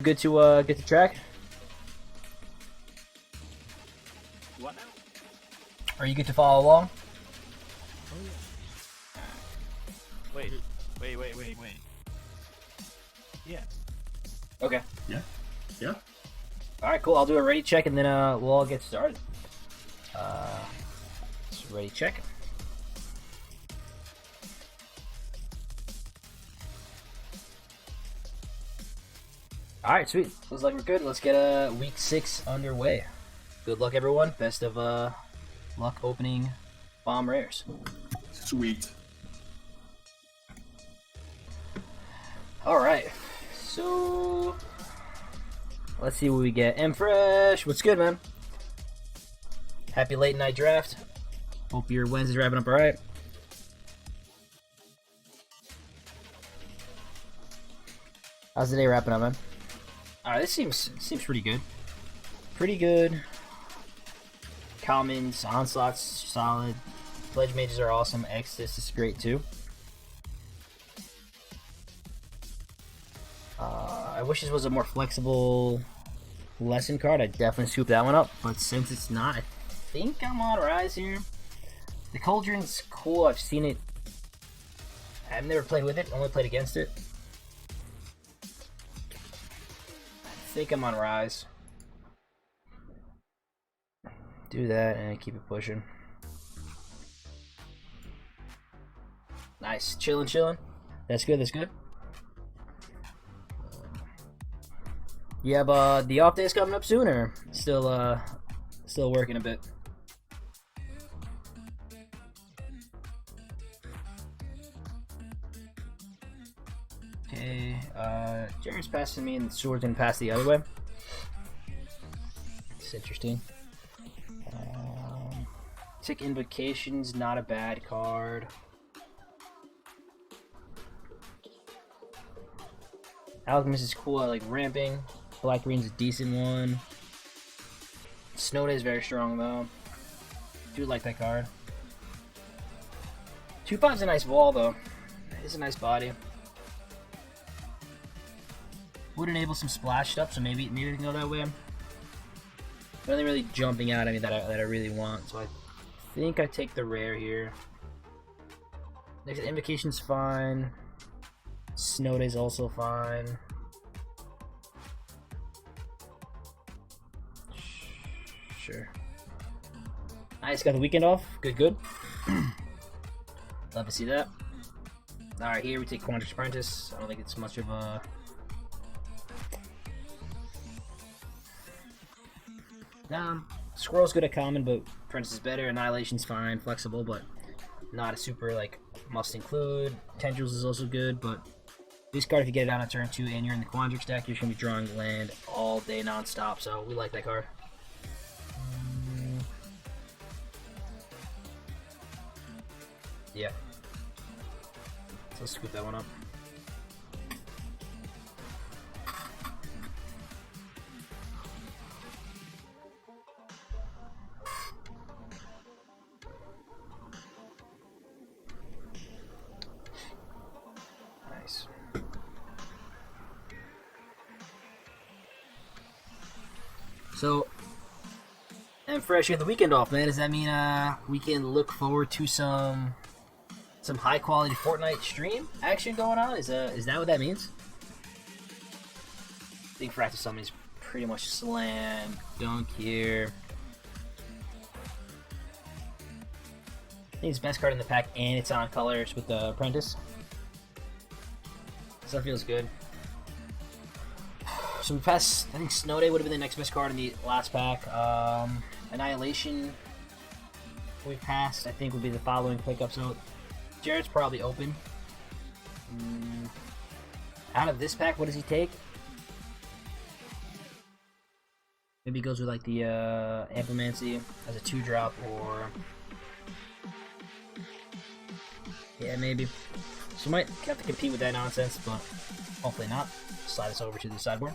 Good to get the track. What now? Are you good to follow along? Oh, yeah. Wait. Yeah. Okay. Yeah. Yeah. All right, cool. I'll do a ready check and then we'll all get started. Ready check. All right, sweet. Looks like we're good. Let's get week 6 underway. Good luck, everyone. Best of luck opening bomb rares. Sweet. All right, so let's see what we get. M Fresh, what's good, man? Happy late night draft. Hope your Wednesday's wrapping up all right. How's the day wrapping up, man? All right, this seems pretty good. Pretty good. Commons, Onslaught's solid. Pledge Mages are awesome. Exodus is great too. I wish this was a more flexible lesson card. I'd definitely scoop that one up. But since it's not, I think I'm on Rise here. The Cauldron's cool. I've seen it. I've never played with it. Only played against it. I think I'm on Rise. Do that and keep it pushing. Nice. Chilling. That's good. You have the off days coming up soon, or still working a bit? Okay, Jared's passing me and Sword's gonna pass the other way. It's interesting. Tick Invocation's not a bad card. Alchemist is cool. I like ramping. Black Green's a decent one. Snow Day is very strong though. Do like that card. 2/5's a nice wall though. It's a nice body. Would enable some splash stuff, so maybe we can go that way. Nothing really jumping out at me that I really want, so I think I take the rare here. Next Invocation's fine. Snow Day's also fine. Sure. Nice, got the weekend off. Good. Love to see that. Alright, here we take Quandrix Apprentice. I don't think it's much of a... Squirrel's good at common, but Apprentice is better. Annihilation's fine, flexible, but not a super, like, must include. Tendrils is also good, but this card, if you get it out on turn 2 and you're in the Quandrix deck, you're just going to be drawing land all day non-stop, so we like that card. Yeah. So let's scoop that one up. Nice. So, and fresh, you have the weekend off, man. Does that mean we can look forward to some high quality Fortnite stream action going on? Is that what that means? I think Fractal Summoning's pretty much slam dunk here. I think it's the best card in the pack, and it's on colors with the Apprentice. So that feels good. So we passed. I think Snow Day would have been the next best card in the last pack. Annihilation we passed. I think would be the following pickup. So Jared's probably open. Out of this pack, what does he take? Maybe he goes with like the Amplemancy as a 2-drop, or yeah, maybe. So might have to compete with that nonsense, but hopefully not. Slide this over to the sideboard.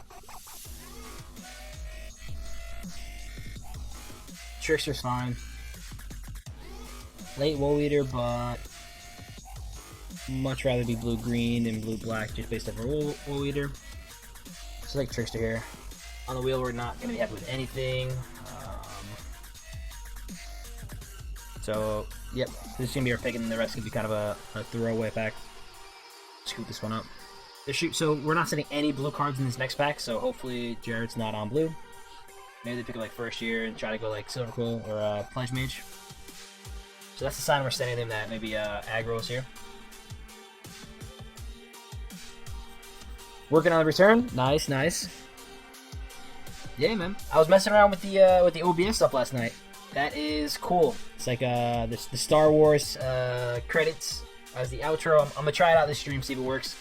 Trickster's fine. Late Woe Eater, but much rather be blue-green than blue-black just based off a Woe Eater. select Trickster here. On the wheel, we're not going to be happy with anything. So, yep, this is going to be our pick, and the rest going to be kind of a throwaway pack. Scoop this one up. So we're not setting any blue cards in this next pack, so hopefully Jared's not on blue. Maybe they pick up like first year and try to go like Silver Quill or Pledge Mage. So that's the sign we're sending them that maybe aggro's here. Working on the return. Nice, nice. Yeah, man. I was messing around with the OBS stuff last night. That is cool. It's like the Star Wars credits as the outro. I'm gonna try it out this stream, see if it works.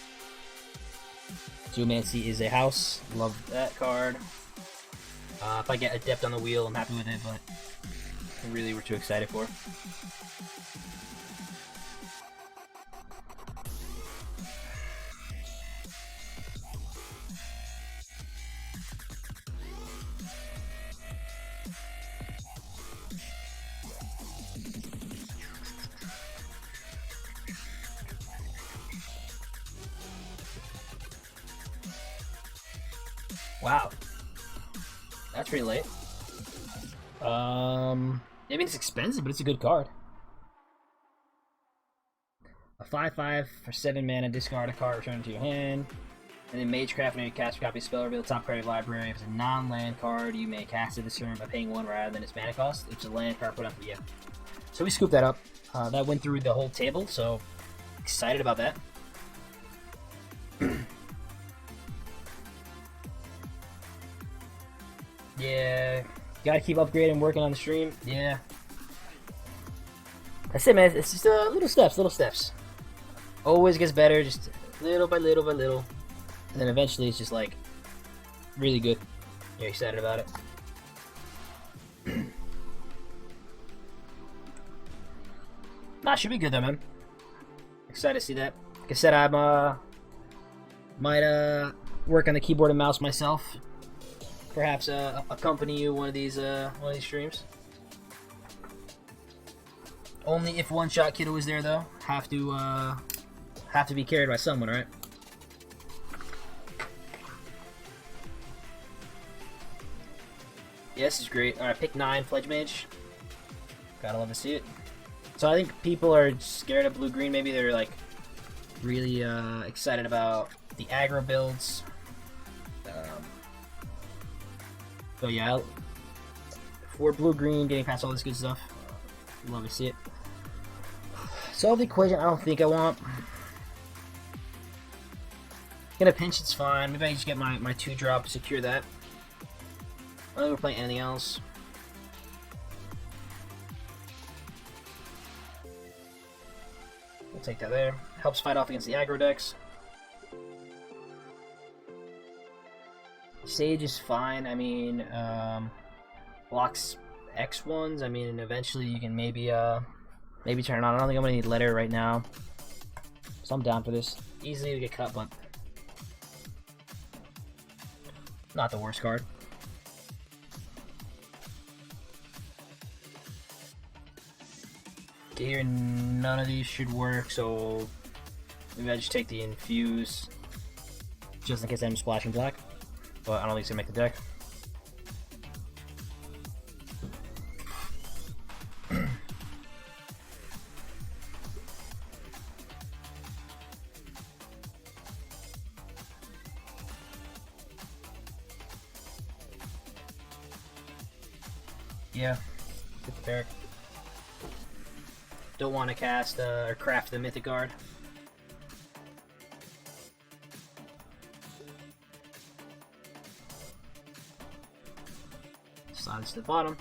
Zoomancy is a house. Love that card. If I get Adept on the wheel, I'm happy with it, but really we're too excited for it. Wow. That's pretty late. I mean, it's expensive, but it's a good card. A 5/5 for 7 mana, discard a card, return it to your hand. And then Magecraft, when you cast a copy of spell, reveal the top card of your library. If it's a non-land card, you may cast it this turn by paying 1 rather than its mana cost. If it's a land card, put up for you. So we scooped that up. That went through the whole table, so excited about that. Yeah, gotta keep upgrading, working on the stream. Yeah. That's it, man. It's just little steps, little steps. Always gets better, just little by little by little. And then eventually it's just like really good. You're excited about it. Nah, should be good though, man. Excited to see that. Like I said, I'm might work on the keyboard and mouse myself. Perhaps accompany you one of these streams. Only if One Shot Kiddo is there though. Have to be carried by someone, right? Yeah, this is great. Alright, pick 9, Pledge Mage. Gotta love to see it. So I think people are scared of blue-green. Maybe they're like really excited about the aggro builds. So yeah, for blue-green, getting past all this good stuff, love to see it. Solve the equation. I don't think I want. Get a pinch, it's fine. Maybe I just get my 2-drop, secure that. I don't think we're playing anything else. We'll take that there. Helps fight off against the aggro decks. Sage is fine. I mean, blocks X ones. I mean, eventually you can maybe turn it on. I don't think I'm gonna need letter right now, so I'm down for this. Easily to get cut, but not the worst card. Here, none of these should work, so maybe I just take the infuse, just in case I'm splashing black. But I don't think it's gonna make the deck. Yeah, get the Barrack. Don't want to cast or craft the Mythic Guard. Slide this to the bottom.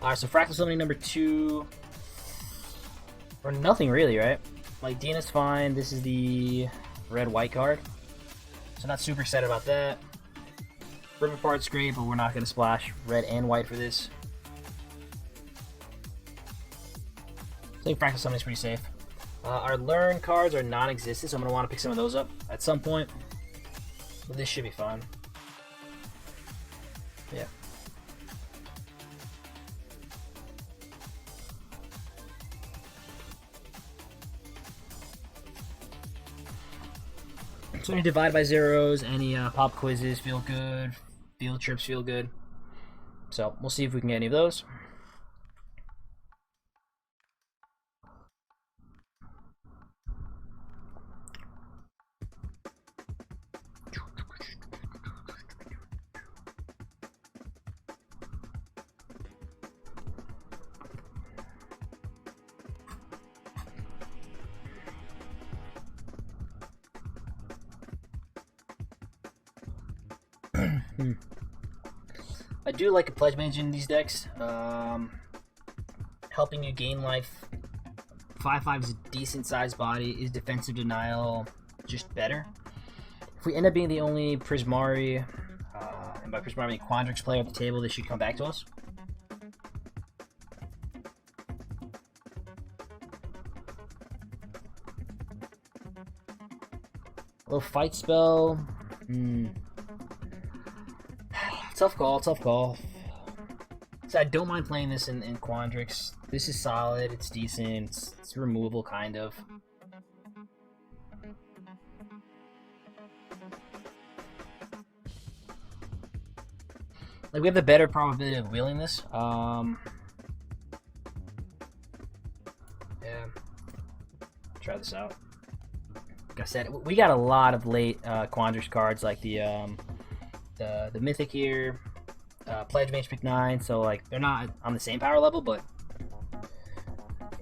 Alright, so Fractal Summoning number 2. Or nothing really, right? Like, Dina's fine. This is the red-white card. So not super excited about that. Rip Apart's great, but we're not going to splash red and white for this. I think Fractal Summoning is pretty safe. Our Learn cards are non-existent, so I'm going to want to pick some of those up at some point. But this should be fine. Yeah. So any divide by zeros, any pop quizzes feel good, field trips feel good. So we'll see if we can get any of those. I do like a pledge mage in these decks. Helping you gain life. 5/5 is a decent sized body. Is defensive denial just better? If we end up being the only Prismari, and by Prismari I mean Quandrix player at the table, they should come back to us. A little fight spell. Tough call, tough call. So I don't mind playing this in Quandrix. This is solid, it's decent, it's removable kind of. Like we have the better probability of wheeling this. Yeah. Try this out. Like I said, we got a lot of late Quandrix cards like the Mythic here, Pledge Mage pick 9, so like they're not on the same power level, but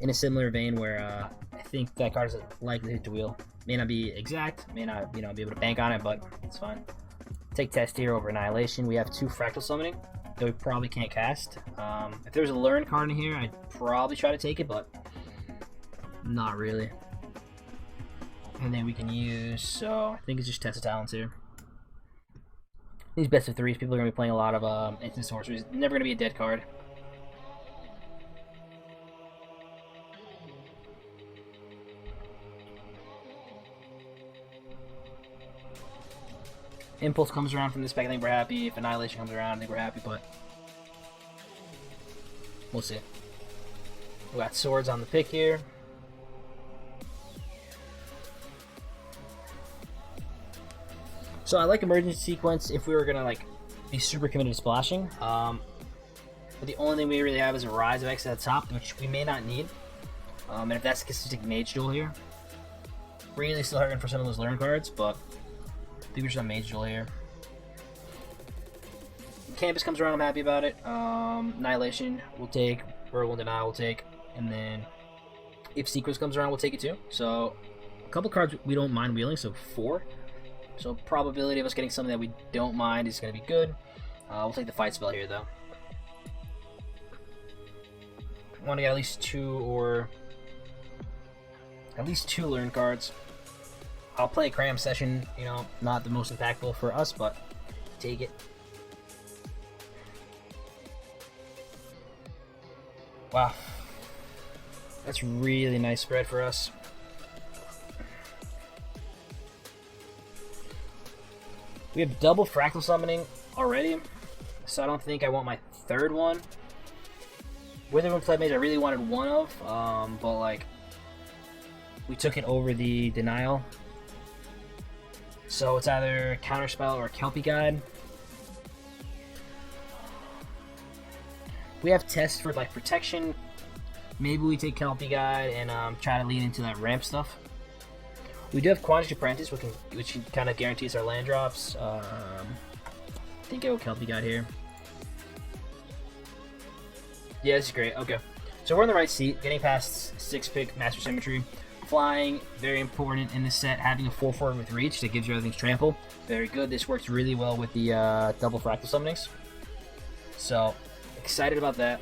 in a similar vein where I think that card is likely to wheel. May not be exact, may not be able to bank on it, but it's fine. Take Test here over Annihilation. We have 2 Fractal Summoning that we probably can't cast. If there was a Learn card in here, I'd probably try to take it, but not really. And then we can use, so I think it's just Test of Talents here. These best of 3s, people are going to be playing a lot of instant sorceries. Never going to be a dead card. Impulse comes around from this pack, I think we're happy. If Annihilation comes around, I think we're happy, but we'll see. We got swords on the pick here. So I like Emergency Sequence if we were gonna like be super committed to splashing. But the only thing we really have is a Rise of X at the top, which we may not need. And if that's the case, we take Mage Duel here. Really still hurting for some of those Learn cards, but I think we're just on Mage Duel here. Campus comes around, I'm happy about it. Annihilation we'll take, Verbal Denial we'll take, and then if Sequence comes around, we'll take it too. So a couple cards we don't mind wheeling, so 4. So probability of us getting something that we don't mind is going to be good. We'll take the Fight spell here though. Want to get at least 2 Learn cards. I'll play Cram Session, you know, not the most impactful for us, but take it. Wow. That's really nice spread for us. We have double Fractal Summoning already, so I don't think I want my 3rd one. Witherwind Pledge Mage I really wanted one of, but like, we took it over the Denial. So it's either Counterspell or Kelpie Guide. We have Test for like protection. Maybe we take Kelpie Guide and try to lean into that ramp stuff. We do have Quandrix Apprentice, which kind of guarantees our land drops. I think I will Kelpie Guide here. Yeah, this is great. Okay. So we're in the right seat, getting past 6-pick Master Symmetry. Flying, very important in this set. Having a 4/4 with Reach that gives you everything's trample. Very good. This works really well with the double Fractal Summonings. So, excited about that.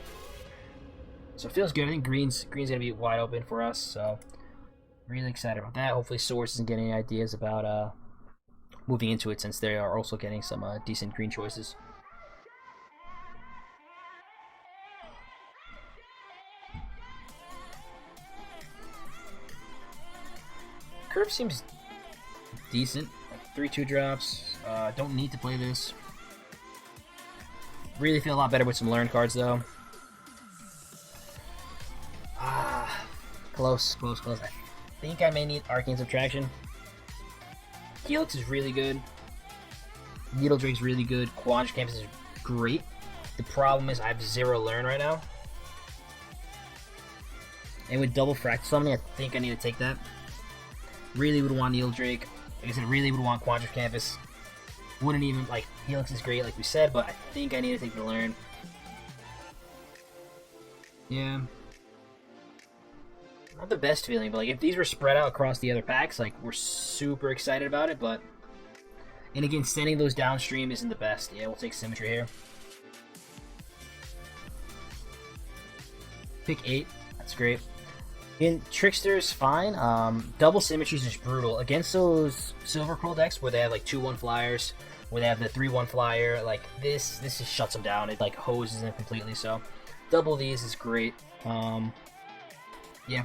So it feels good. I think green's going to be wide open for us, so really excited about that. Hopefully Source isn't getting any ideas about moving into it, since they are also getting some decent green choices. Curve seems decent. Like 3/2 drops. Don't need to play this. Really feel a lot better with some Learn cards though. Close. I think I may need Arcane Subtraction. Helix is really good. Needle Drake's really good. Quandra Campus is great. The problem is I have 0 learn right now. And with double fractal summoning, I think I need to take that. Really would want Needle Drake. Like I said, really would want Quandra Campus. Wouldn't even, like, Helix is great, like we said, but I think I need to take the learn. Yeah. Not the best feeling, but like if these were spread out across the other packs, like we're super excited about it, but and again, sending those downstream isn't the best. Yeah, we'll take Symmetry here. Pick 8. That's great. In Trickster's fine. Double Symmetry is just brutal. Against those Silver Pearl decks where they have like 2/1 flyers, where they have the 3/1 flyer, like this just shuts them down. It like hoses them completely. So double these is great. Yeah.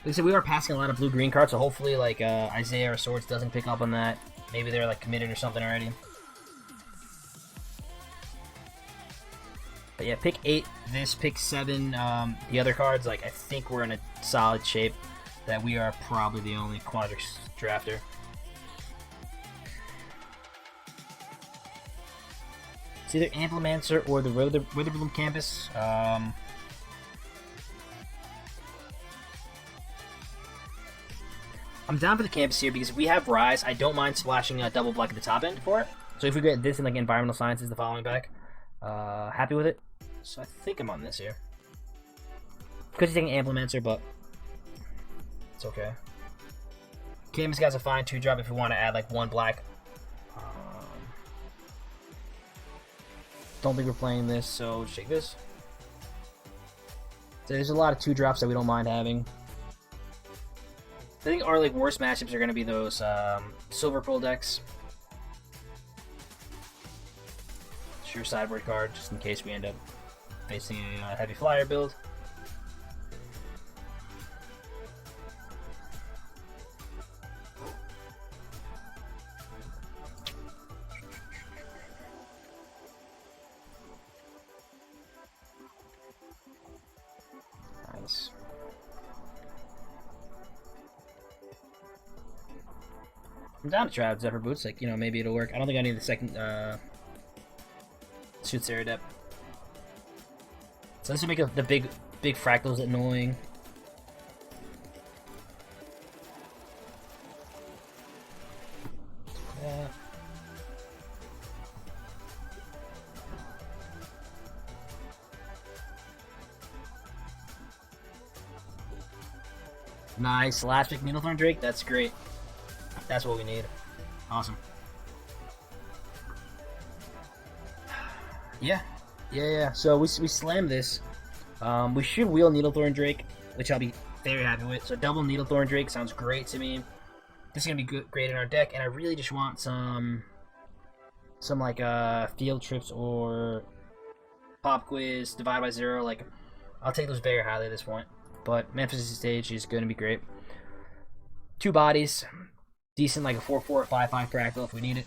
Like I said, we are passing a lot of blue-green cards, so hopefully like Isaiah or Swords doesn't pick up on that. Maybe they're like committed or something already. But yeah, pick 8, this, pick 7, the other cards, like I think we're in a solid shape that we are probably the only Quadrix drafter. It's either Amplimancer or the Witherbloom Campus. I'm down for the Campus here because if we have Rise, I don't mind splashing a double black at the top end for it. So if we get this in like Environmental Sciences the following back, happy with it. So I think I'm on this here. Could be taking Amplimancer, but it's okay. Campus guy's a fine 2-drop if we want to add like 1 black. Don't think we're playing this, so just take this. So there's a lot of 2-drops that we don't mind having. I think our like worst matchups are going to be those Silver Pearl decks. Sure sideboard card, just in case we end up facing a heavy flyer build. Nice. I'm down to try out Zephyr Boots, like, you know, maybe it'll work. I don't think I need the second Shoot Sarah Dep. So this will make the big fractals annoying. Yeah. Nice. Last pick Needlethorn Drake. That's great. That's what we need. Awesome. Yeah. So we slam this. We should wheel Needlethorn Drake, which I'll be very happy with. So double Needlethorn Drake sounds great to me. This is gonna be great in our deck, and I really just want some like field trips or pop quiz, divide by 0. Like I'll take those very highly at this point. But Memphis' stage is gonna be great. 2 bodies, decent like a 4/4 or 5/5 fractal if we need it.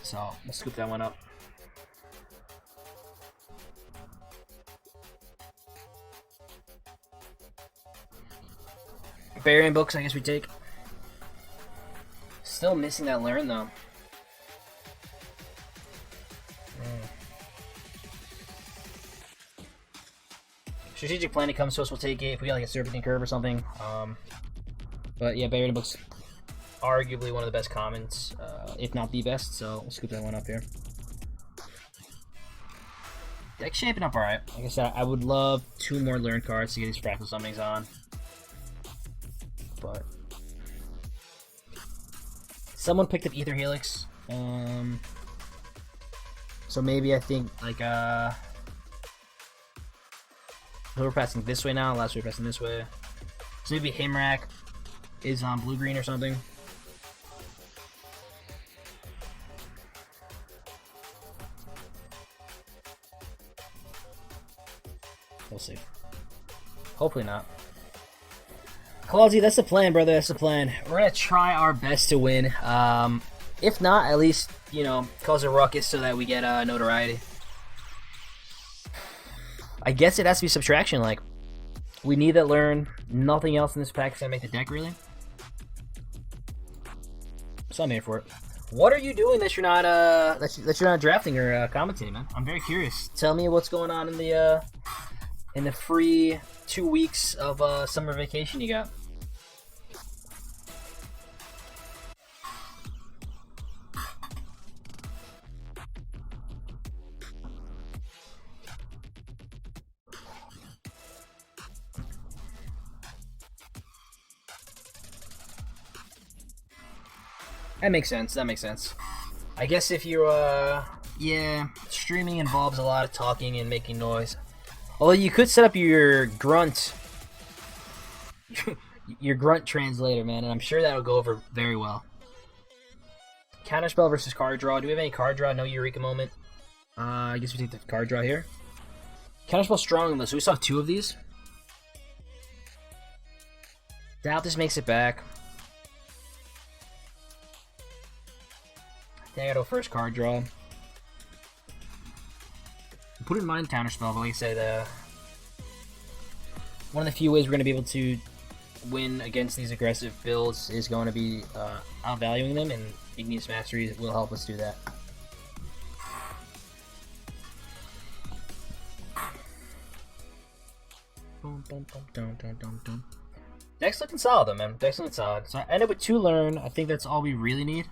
So we'll scoop that one up. Barbarian books, I guess we take. Still missing that learn though. Strategic planning comes to us, we'll take it if we got like a Serpentine Curve or something. But yeah, Barbarian books, arguably one of the best commons, if not the best. So we'll scoop that one up here. Deck's shaping up alright. Like I said, I would love 2 more learn cards to get these fractal summonings on. But someone picked up Ether Helix, so maybe I think like so we're passing this way now. Last week we're passing this way, so maybe Himrak is on blue green or something. We'll see. Hopefully not. Clausy, that's the plan, brother. That's the plan. We're gonna try our best to win. If not, at least, you know, cause a ruckus so that we get notoriety. I guess it has to be subtraction. Like, we need that learn. Nothing else in this pack is gonna make the deck, really. So I'm here for it. What are you doing that you're not that you're not drafting or commentating, man? I'm very curious. Tell me what's going on in the free 2 weeks of summer vacation you got. That makes sense. That makes sense. I guess if you yeah, streaming involves a lot of talking and making noise. Although you could set up your grunt your grunt translator, man, and I'm sure that'll go over very well. Counterspell versus card draw. Do we have any card draw? No Eureka moment. I guess we take the card draw here. Counterspell strong though, so we saw 2 of these. Doubt this makes it back. I think I gotta go first card draw. Put in mind counterspell, but like I said, one of the few ways we're gonna be able to win against these aggressive builds is going to be outvaluing them, and Igneous Mastery will help us do that. Deck's looking solid though, man. Deck's looking solid. So I ended with 2 learn. I think that's all we really need.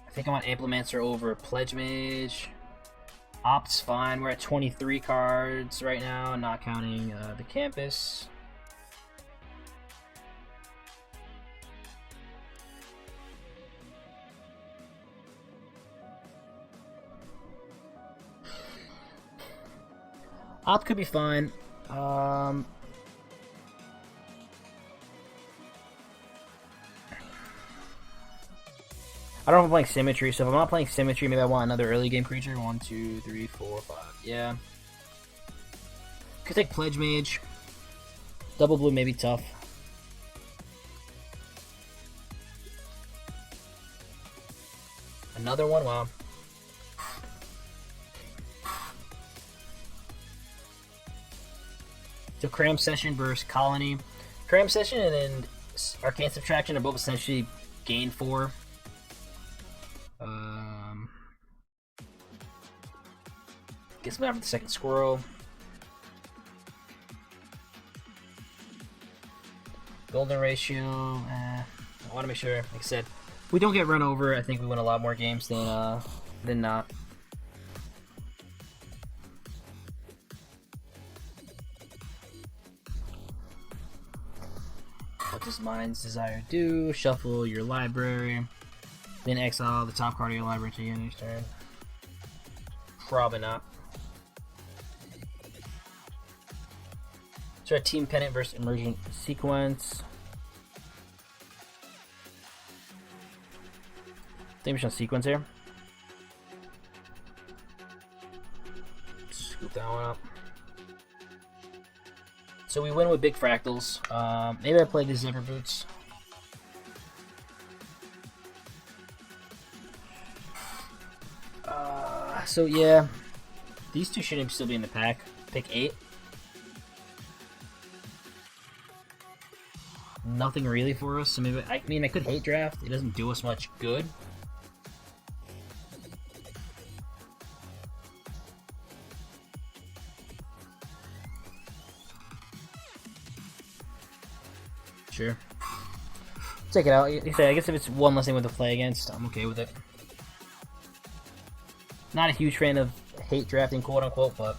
I think I want Implementor over Pledge Mage. Opt's fine. We're at 23 cards right now, not counting the campus. Opt could be fine. I don't know if I'm playing Symmetry, so if I'm not playing Symmetry, maybe I want another early game creature. 1, 2, 3, 4, 5. Yeah. Could take Pledge Mage. Double blue may be tough. Another one? Wow. So Cram Session versus Colony. Cram Session and then Arcane Subtraction are both essentially gain 4. Guess I'm going for the second squirrel. Golden ratio. I want to make sure, like I said, if we don't get run over, I think we win a lot more games than not. What does Mind's Desire do? Shuffle your library. Then exile the top card of your library to end each turn. Probably not. So our Team Pennant versus Emergent Sequence. I think we should Sequence here. Scoop that one up. So we win with big fractals. Maybe I play the Zipper Boots. So yeah, these 2 shouldn't still be in the pack. Pick 8. Nothing really for us. So maybe I mean I could hate draft. It doesn't do us much good. Sure. Take it out. I guess if it's one less thing with to play against, I'm okay with it. Not a huge fan of hate drafting, quote unquote, but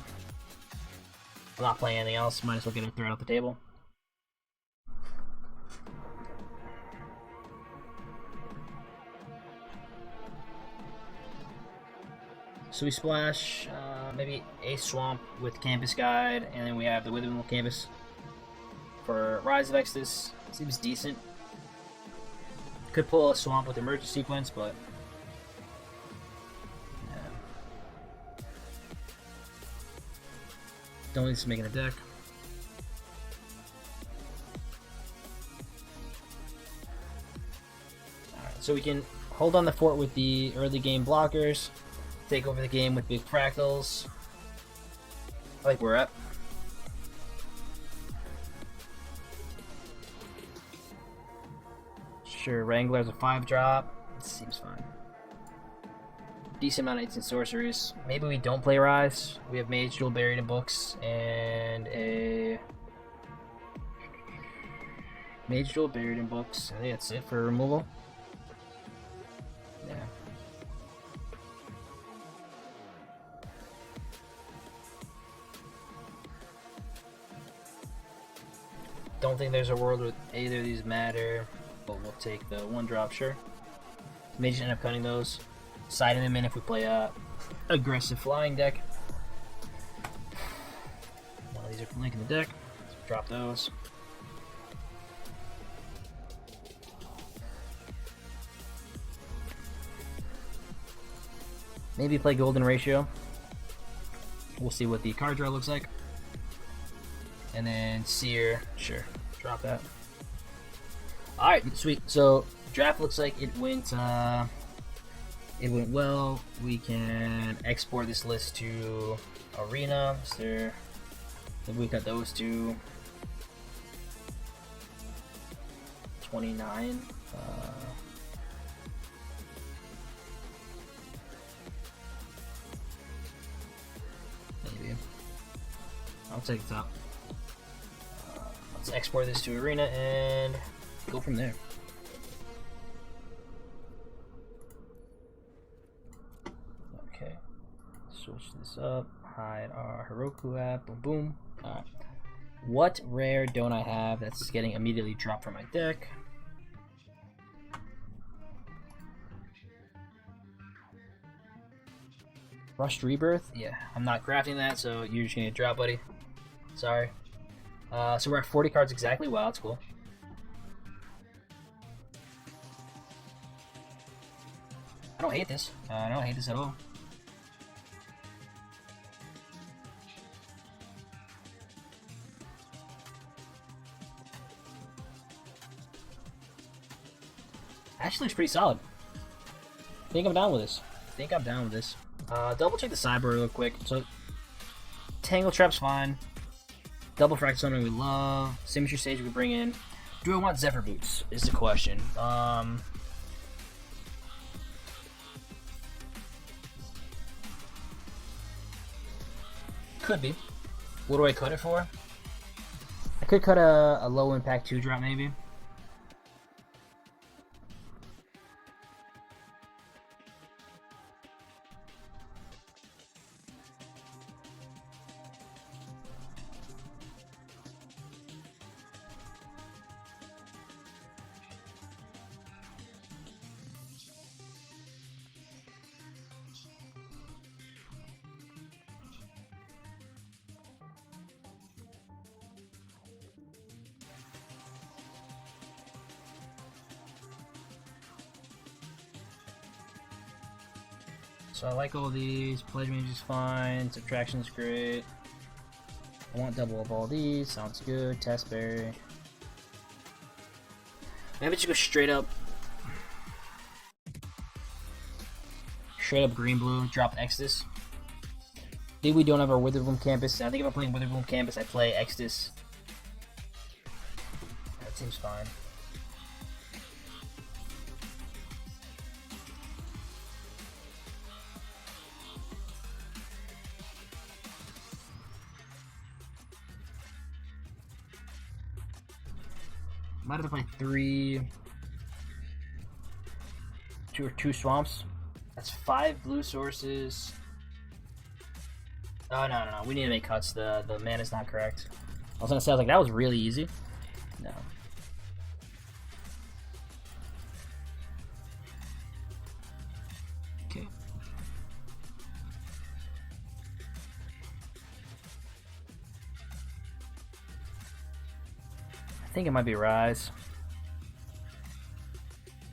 I'm not playing anything else. Might as well get it thrown out the table. So we splash maybe a swamp with Campus Guide, and then we have the Withermill Campus for Rise of Exodus. Seems decent. Could pull a swamp with Emergent Sequence, but yeah. Don't need to make it a deck. Alright, so we can hold on the fort with the early game blockers. Take over the game with big fractals. I like where we're at. Sure, Wrangler's a 5-drop. It seems fine. Decent amount of instant sorceries. Maybe we don't play Rise. We have Mage Duel buried in books and a Mage Duel buried in books. I think that's it for removal. Yeah. Don't think there's a world where either of these matter, but we'll take the 1-drop, sure. May just end up cutting those. Siding them in if we play a aggressive flying deck. One of these are linking the deck. So drop those. Maybe play Golden Ratio. We'll see what the card draw looks like. And then Seer, sure, drop that. Alright, sweet. So draft looks like it went well. We can export this list to Arena. Is there, if we cut those to 29. Maybe. I'll take the top. Let's export this to Arena and go from there. Okay. Switch this up. Hide our Heroku app. Boom, boom. Alright. What rare don't I have that's getting immediately dropped from my deck? Rushed Rebirth? Yeah, I'm not crafting that, so you're just gonna drop, buddy. Sorry. So we're at 40 cards exactly. Wow, that's cool. I don't hate this. I don't hate this at all. Actually, it's pretty solid. I think I'm down with this. Double check the sideboard real quick. So, Tangle Trap's fine. Double Fractal Summoning we love. Symmetry Stage we bring in. Do I want Zephyr Boots? Is the question. Could be. What do I cut it for? I could cut a low impact 2-drop maybe. So I like all these. Pledge Mage is fine. Subtraction is great. I want double of all these. Sounds good. Testberry. Maybe just go straight up. Straight up green blue. Drop Exodus. Maybe we don't have our Witherbloom Campus. I think if I'm playing Witherbloom Campus, I play Exodus. That seems fine. Might have to play two swamps. That's 5 blue sources. Oh no. We need to make cuts. The mana's not correct. I was gonna say, that was really easy. No. Okay. I think it might be Rise.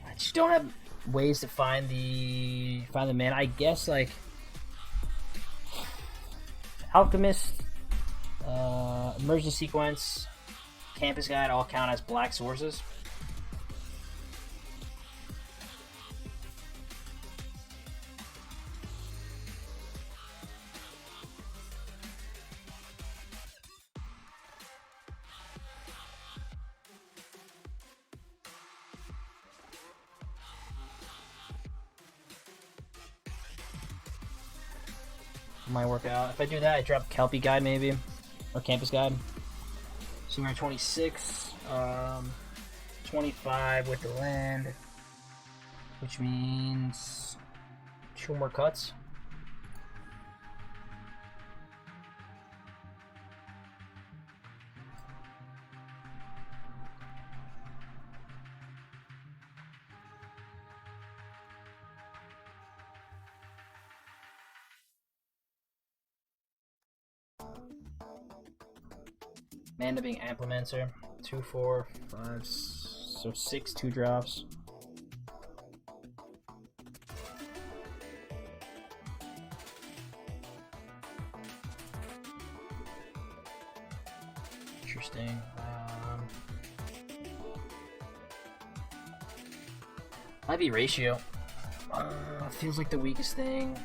I just don't have ways to find the mana. I guess like Alchemist, Emergency Sequence, Campus Guide all count as black sources. Might work out. If I do that, I drop Kelpie Guide maybe, or Campus Guide. So we're at 26, 25 with the land, which means 2 more cuts. Mana being Implementer. 2, 4, 5, so 6 2-drops. Interesting. Might be Ratio. Feels like the weakest thing.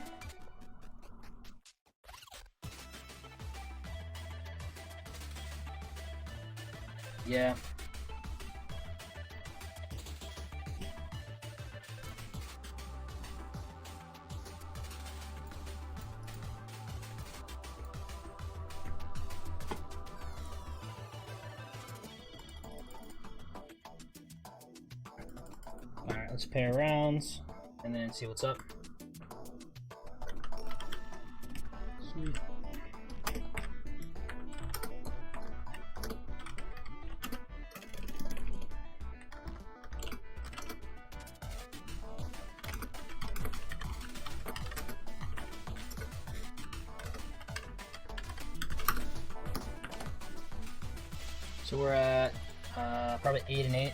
Yeah. Alright, let's pair rounds and then see what's up. Sweet. So we're at probably 8 and 8.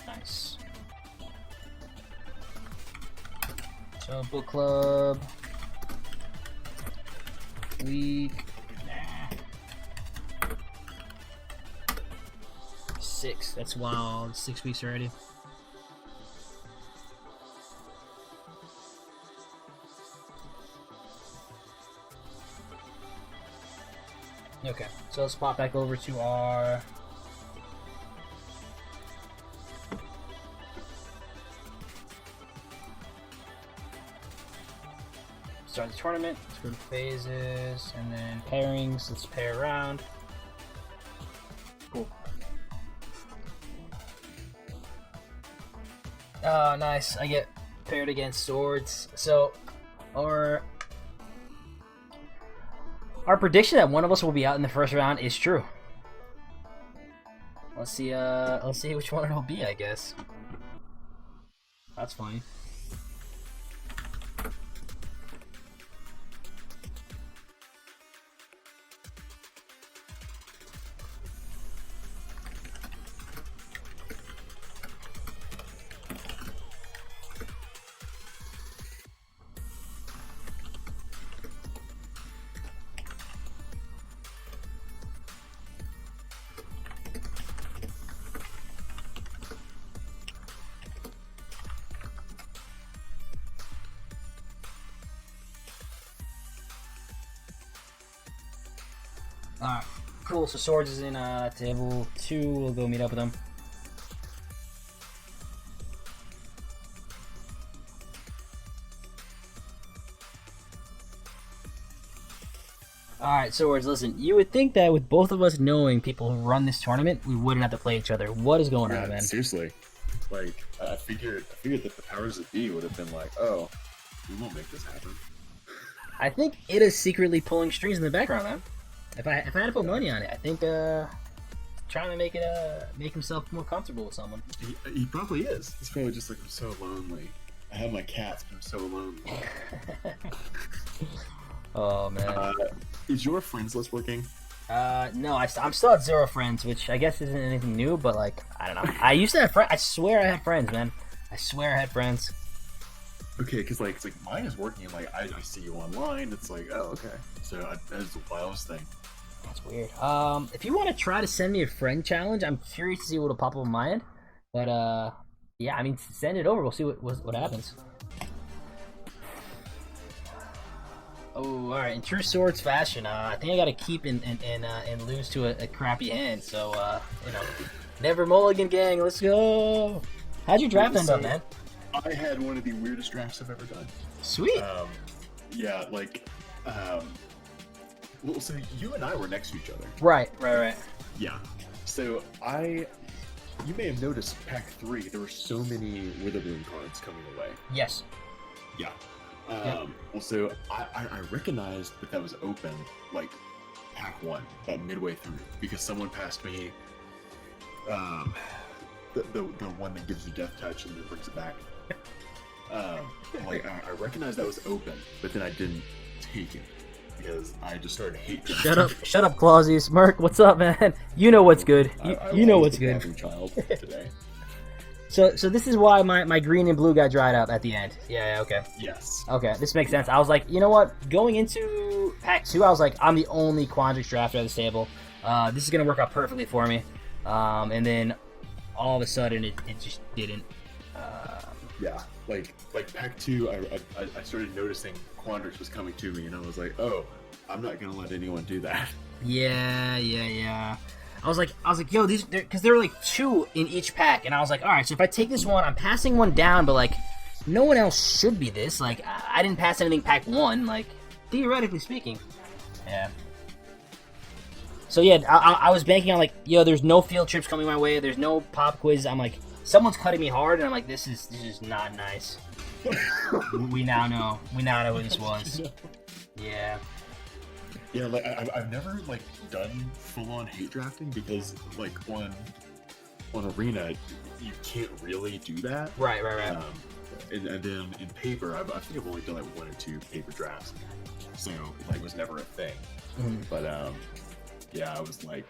Nice. So book club, week, 6. That's wild. 6 weeks already. Okay, so let's pop back over to our start the tournament. Let's go to phases and then pairings. Let's pair around. Cool. Oh, nice. I get paired against swords. So our prediction that one of us will be out in the first round is true. Let's see which one it'll be, I guess. That's funny. Alright, cool. So Swords is in table 2. We'll go meet up with them. Alright, Swords, listen. You would think that with both of us knowing people who run this tournament, we wouldn't have to play each other. What is going on, man? Seriously. Like, I figured that the powers that be would have been like, oh, we won't make this happen. I think it is secretly pulling strings in the background, man. If I had to put money on it, I think trying to make himself more comfortable with someone. He probably is. He's probably just like, I'm so lonely. I have my cats, but I'm so lonely. Oh man. Is your friends list working? No, I'm still at 0 friends, which I guess isn't anything new, but like I don't know. I used to have friends. I swear I had friends, man. I swear I had friends. Okay, because like it's like mine is working. Like I see you online. It's like, oh okay. So that is the wildest thing. That's weird. If you want to try to send me a friend challenge, I'm curious to see what'll pop up on my end. But yeah, I mean, send it over. We'll see what happens. Oh, all right. In true Swords fashion, I think I got to keep and lose to a crappy hand. So you know, never mulligan, gang. Let's go. How'd your draft end up, man? I had one of the weirdest drafts I've ever done. Sweet. Yeah, like, well, so you and I were next to each other. Right. Yeah. So you may have noticed pack 3, there were so many Witherbloom cards coming away. Yes. Yeah. Yep. Well, so I recognized that was open, like, pack 1, about midway through, because someone passed me, the one that gives you Death Touch and then brings it back. Like, I recognized that was open, but then I didn't take it, because I just started hate drafting. Shut up, Clausius. Merc, what's up, man? You know what's good. You know what's good. Child today. So this is why my green and blue got dried up at the end. Yeah, okay. Yes. Okay, this makes sense. I was like, you know what? Going into pack 2, I was like, I'm the only Quandrix drafter at this table. This is gonna work out perfectly for me. And then all of a sudden, it just didn't. Yeah, like pack 2, I started noticing Quandrix was coming to me, and I was like, oh, I'm not gonna let anyone do that. Yeah. I was like, yo, because there were like 2 in each pack, and I was like, all right, so if I take this one, I'm passing one down, but like, no one else should be this. Like, I didn't pass anything pack 1, like, theoretically speaking. Yeah. So yeah, I was banking on like, yo, there's no field trips coming my way, there's no pop quiz. I'm like, someone's cutting me hard, and I'm like, this is not nice. We now know who this was. Yeah. Yeah, like I've never like done full-on hate drafting, because like on Arena you can't really do that. Right. And then in paper, I think I've only done like 1 or 2 paper drafts, so like it was never a thing. But yeah, I was like,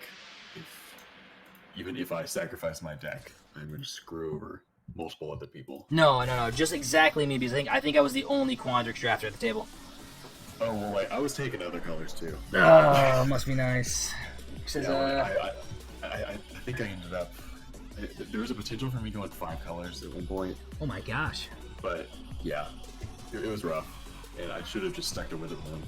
even if I sacrifice my deck, I'm going to screw over multiple other people. No, just exactly me, because I think I was the only Quandrix drafter at the table. Oh, well, like, I was taking other colors too. Oh, must be nice. Says, yeah, I think I ended up. There was a potential for me going 5 colors at one point. Oh my gosh. But yeah, it was rough, and I should have just stuck to Witherbloom.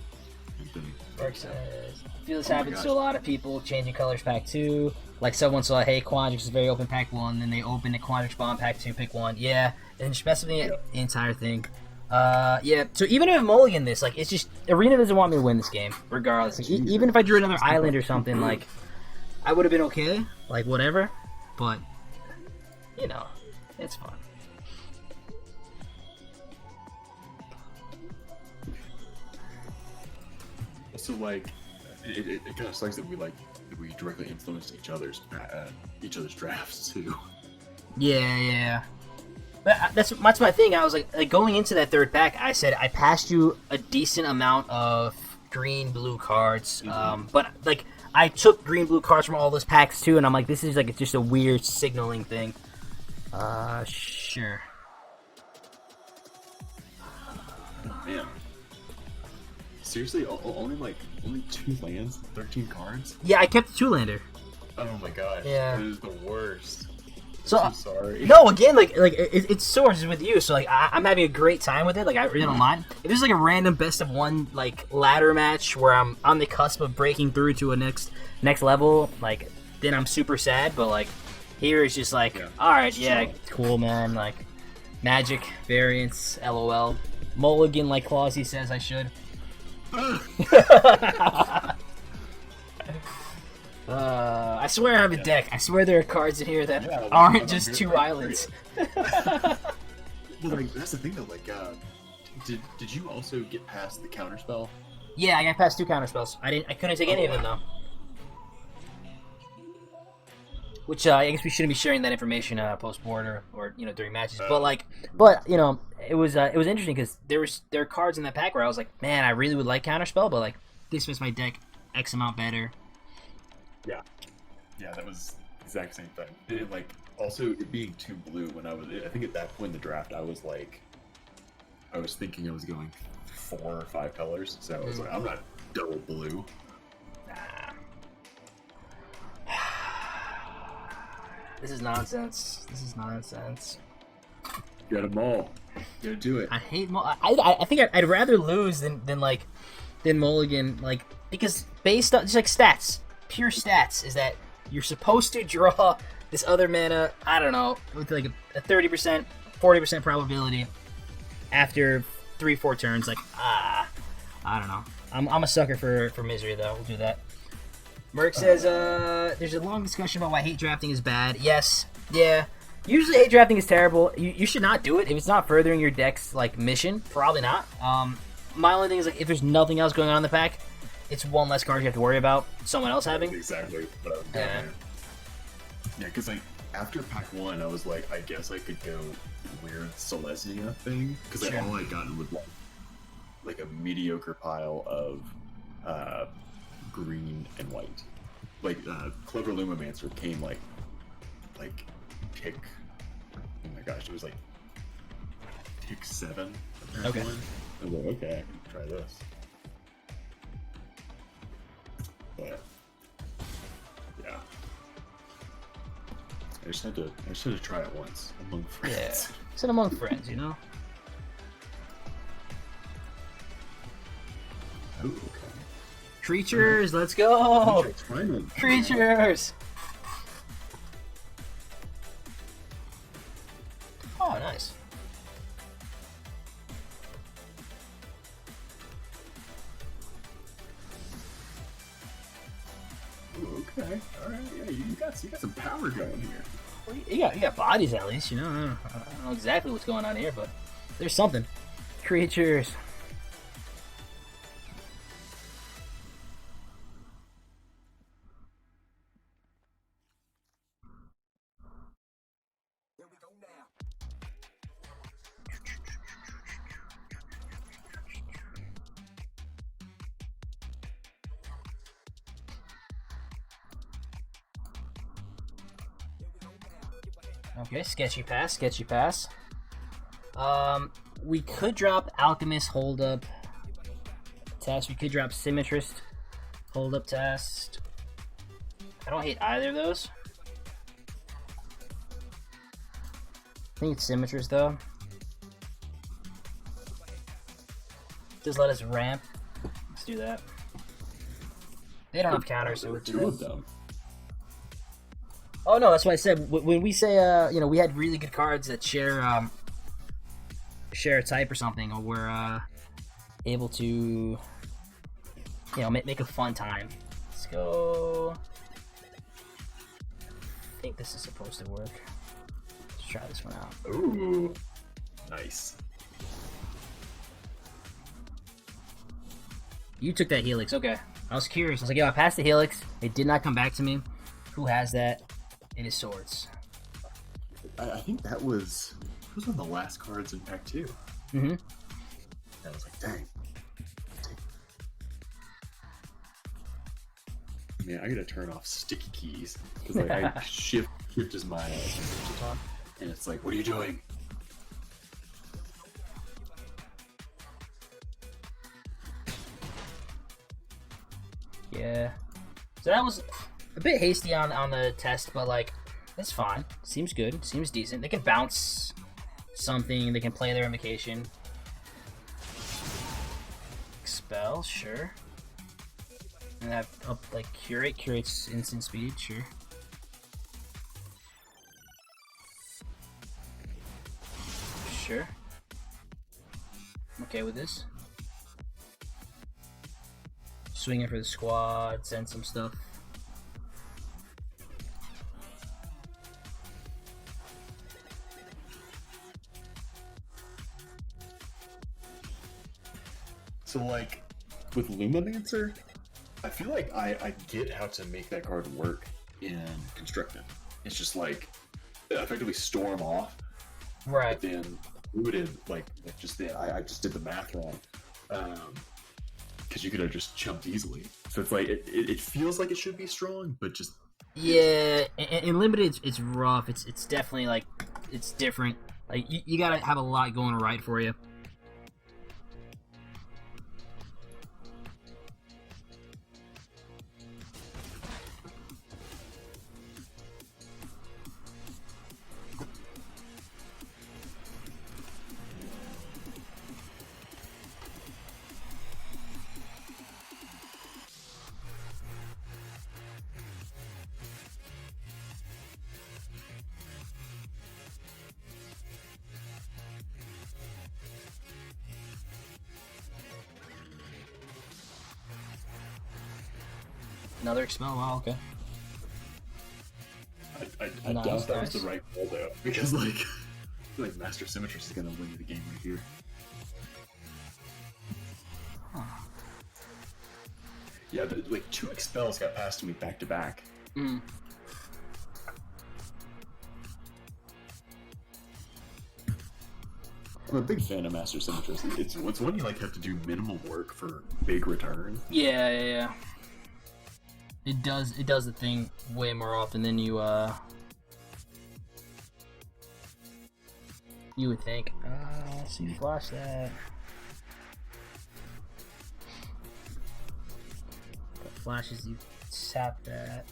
Mark says, I feel this happens to a lot of people, changing colors pack 2. Like someone saw, hey, Quandrix is very open pack 1, then they open the Quandrix bomb pack 2, pick 1. Yeah, and just mess with the entire thing. Yeah, so even if I mulligan this, like, it's just, Arena doesn't want me to win this game, regardless. Like, even if I drew another island or something, like, I would have been okay, like, whatever, but, you know, it's fun. So, like, it kind of sucks that we directly influenced each other's drafts, too. Yeah. But that's my thing. I was like going into that third pack, I said I passed you a decent amount of green-blue cards. But like I took green-blue cards from all those packs too, and I'm like, this is like just a weird signaling thing. Sure. Man, seriously, only 2 lands, 13 cards. Yeah, I kept the 2-lander. Oh my gosh, Yeah. That is the worst. So I'm sorry. No, again, like it's sources with you, so like I'm having a great time with it. Like I really don't mind. If there's like a random best of 1 like ladder match where I'm on the cusp of breaking through to a next level, like then I'm super sad. But like here it's just like, all right, yeah, cool, man. Like Magic variants, LOL. Mulligan, like Clausy says I should. I swear I have a deck. I swear there are cards in here that aren't just 2 islands. But like, that's the thing though. Like, did you also get past the counterspell? Yeah, I got past 2 counterspells. I couldn't take any of them though. Which I guess we shouldn't be sharing that information post board or during matches. But you know, it was interesting because there are cards in that pack where I was like, man, I really would like counterspell, but like this makes my deck X amount better. Yeah, that was the exact same thing. It, like, also it being 2 blue when I think at that point in the draft I was thinking I was going 4 or 5 colors, so I was like, I'm not double blue. This is nonsense. This is nonsense. You got them all. You gotta do it. I hate I think I'd rather lose than mulligan, like, because based on just like stats, pure stats, is that you're supposed to draw this other mana, I don't know, with like a 30%, 40% probability after 3-4 turns. Like, I don't know. I'm a sucker for misery though. We'll do that. Merc says there's a long discussion about why hate drafting is bad. Yes, yeah. Usually hate drafting is terrible. You should not do it if it's not furthering your deck's like mission. Probably not. My only thing is, like, if there's nothing else going on in the pack, it's one less card you have to worry about someone else having. Exactly what I was doing. Yeah, because like after pack 1, I was like, I guess I could go weird Selesnya thing, because like all I gotten was like a mediocre pile of green and white. Like Clever Lumomancer came like pick. Oh my gosh, it was like pick 7. Okay. I was like, okay, I can try this. But yeah, I just had to try it once among friends. Yeah, sit among friends, you know. Ooh, okay. Creatures, let's go! Creatures! Oh, nice. Ooh, okay, all right, yeah, you got some power going here. Well, you got bodies at least, you know. I don't know exactly what's going on here, but there's something. Creatures. Okay, sketchy pass, sketchy pass. We could drop Alchemist Hold Up Test. We could drop Symmetrist Hold Up Test. I don't hate either of those. I think it's Symmetrist though. Just let us ramp. Let's do that. They don't have counters, so we're two of them. Oh no, that's what I said. When we say, you know, we had really good cards that share a type or something, or we're able to, you know, make a fun time. Let's go. I think this is supposed to work. Let's try this one out. Ooh, nice. You took that Helix, okay. I was curious. I was like, yo, I passed the Helix. It did not come back to me. Who has that? It is Swords. I think that was one of the last cards in pack 2. Mm-hmm. I was like, dang. Man, I gotta turn off sticky keys because like I shift is my Sultan, and it's like, what are you doing? Yeah. So that was a bit hasty on the test, but like, it's fine. Seems good. Seems decent. They can bounce something. They can play their invocation. Expel, sure. And have up like curate. Curate's instant speed, sure. Sure. I'm okay with this. Swinging for the squad, send some stuff. So like with Lumomancer, I feel like I get how to make that card work in Constructed. It's just like effectively storm off, Right. but then rooted like just then I just did the math wrong. Because you could have just jumped easily. So it's like it feels like it should be strong, but just Yeah, in limited it's rough. It's definitely like it's different. Like you gotta have a lot going right for you. Another expel. Wow. Okay. I Nice, doubt that nice. was the right call though, because like, I feel like Master Symmetrist is gonna win the game right here. Yeah, like 2 expels got passed to me back to back. Mm. I'm a big fan of Master Symmetrist. It's one you like have to do minimal work for big return. Yeah. It does the thing way more often than you would think. Let's see, flash that. Flashes, you tap that.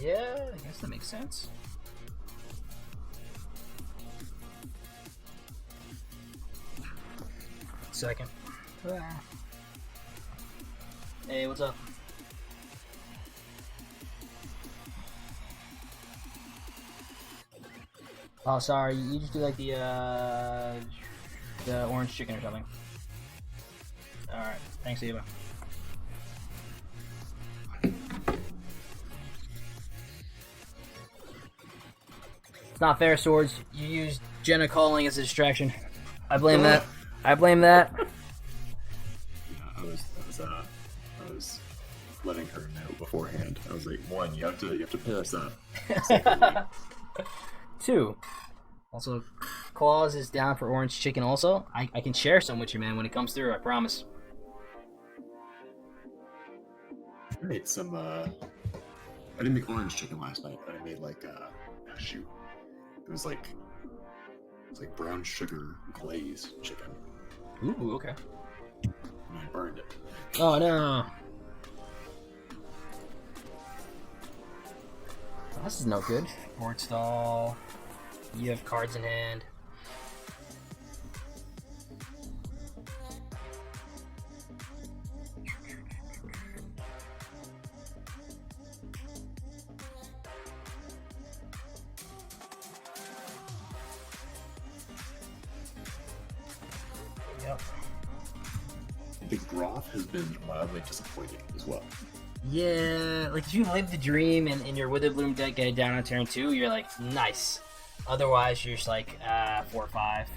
Yeah, I guess that makes sense. Second. Hey, what's up? Oh, sorry. You just do like the orange chicken or something. All right. Thanks, Eva. It's not fair, Swords. You used Jenna calling as a distraction. I blame that. I blame that. Yeah, I was letting her know beforehand. I was like, 1, you have to pay us up. 2. Also, Claus is down for orange chicken also. I can share some with you, man, when it comes through, I promise. I made some, I didn't make orange chicken last night, but I made like, shoot. It was like brown sugar glazed chicken. Ooh, okay. And I burned it. Oh, no. This is no good. Board stall. You have cards in hand. Yep. The Groth has been mildly disappointing as well. Yeah, like if you live the dream and your Witherbloom deck get it down on turn 2, you're like, nice. Otherwise, you're just like, 4 or 5.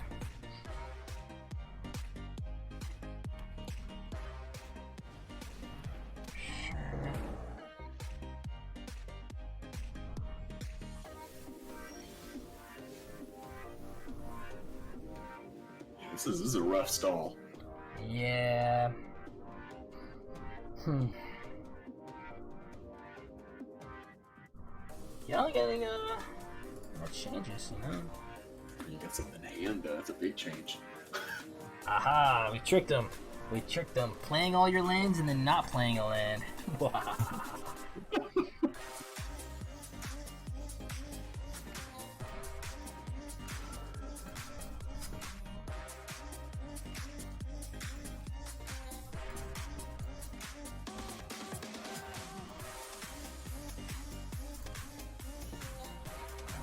This is a rough stall. Yeah. Yeah, I'm getting more changes, you know. You got something in hand though. That's a big change. Aha! We tricked them. We tricked them. Playing all your lands and then not playing a land.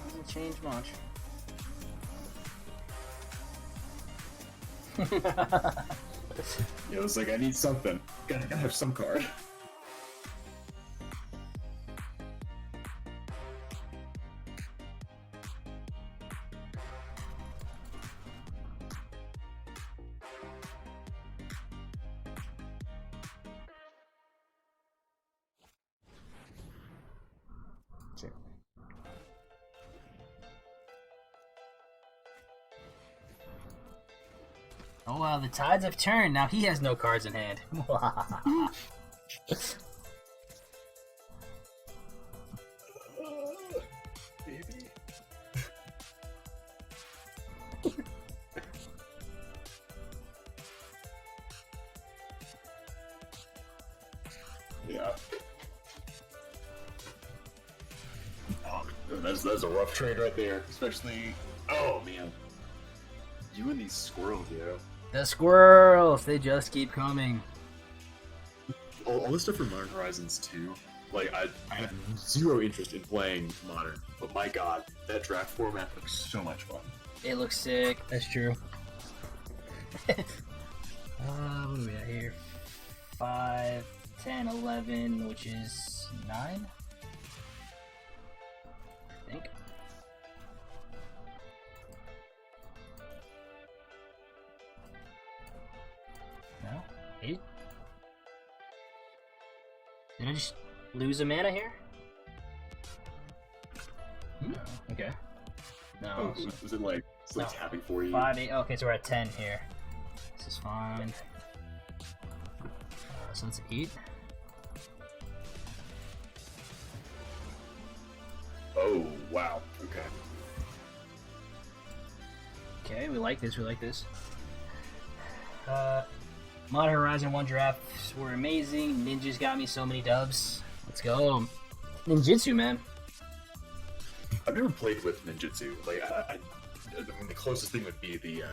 Doesn't change much. Yeah, it was like I need something. Gotta have some card. Sure. Oh wow, the tides have turned. Now he has no cards in hand. Baby. Yeah. Oh, that's a rough trade right there. Especially, oh man, you and these squirrels, yo. The squirrels, they just keep coming. All this stuff for Modern Horizons 2, like I have zero interest in playing Modern, but my god, that draft format looks so much fun. It looks sick. That's true. What do we got here? 5, 10, 11, which is 9. I think. No? 8? Did I just lose a mana here? No. Okay. No. Oh, was it like, no. tapping for you? 5, 8. Okay, so we're at 10 here. This is fine. So that's 8. Oh, wow. Okay. Okay, we like this, we like this. Modern Horizon 1 drafts were amazing. Ninjas got me so many dubs. Let's go. Ninjutsu, man. I've never played with ninjutsu. Like, I mean, the closest thing would be the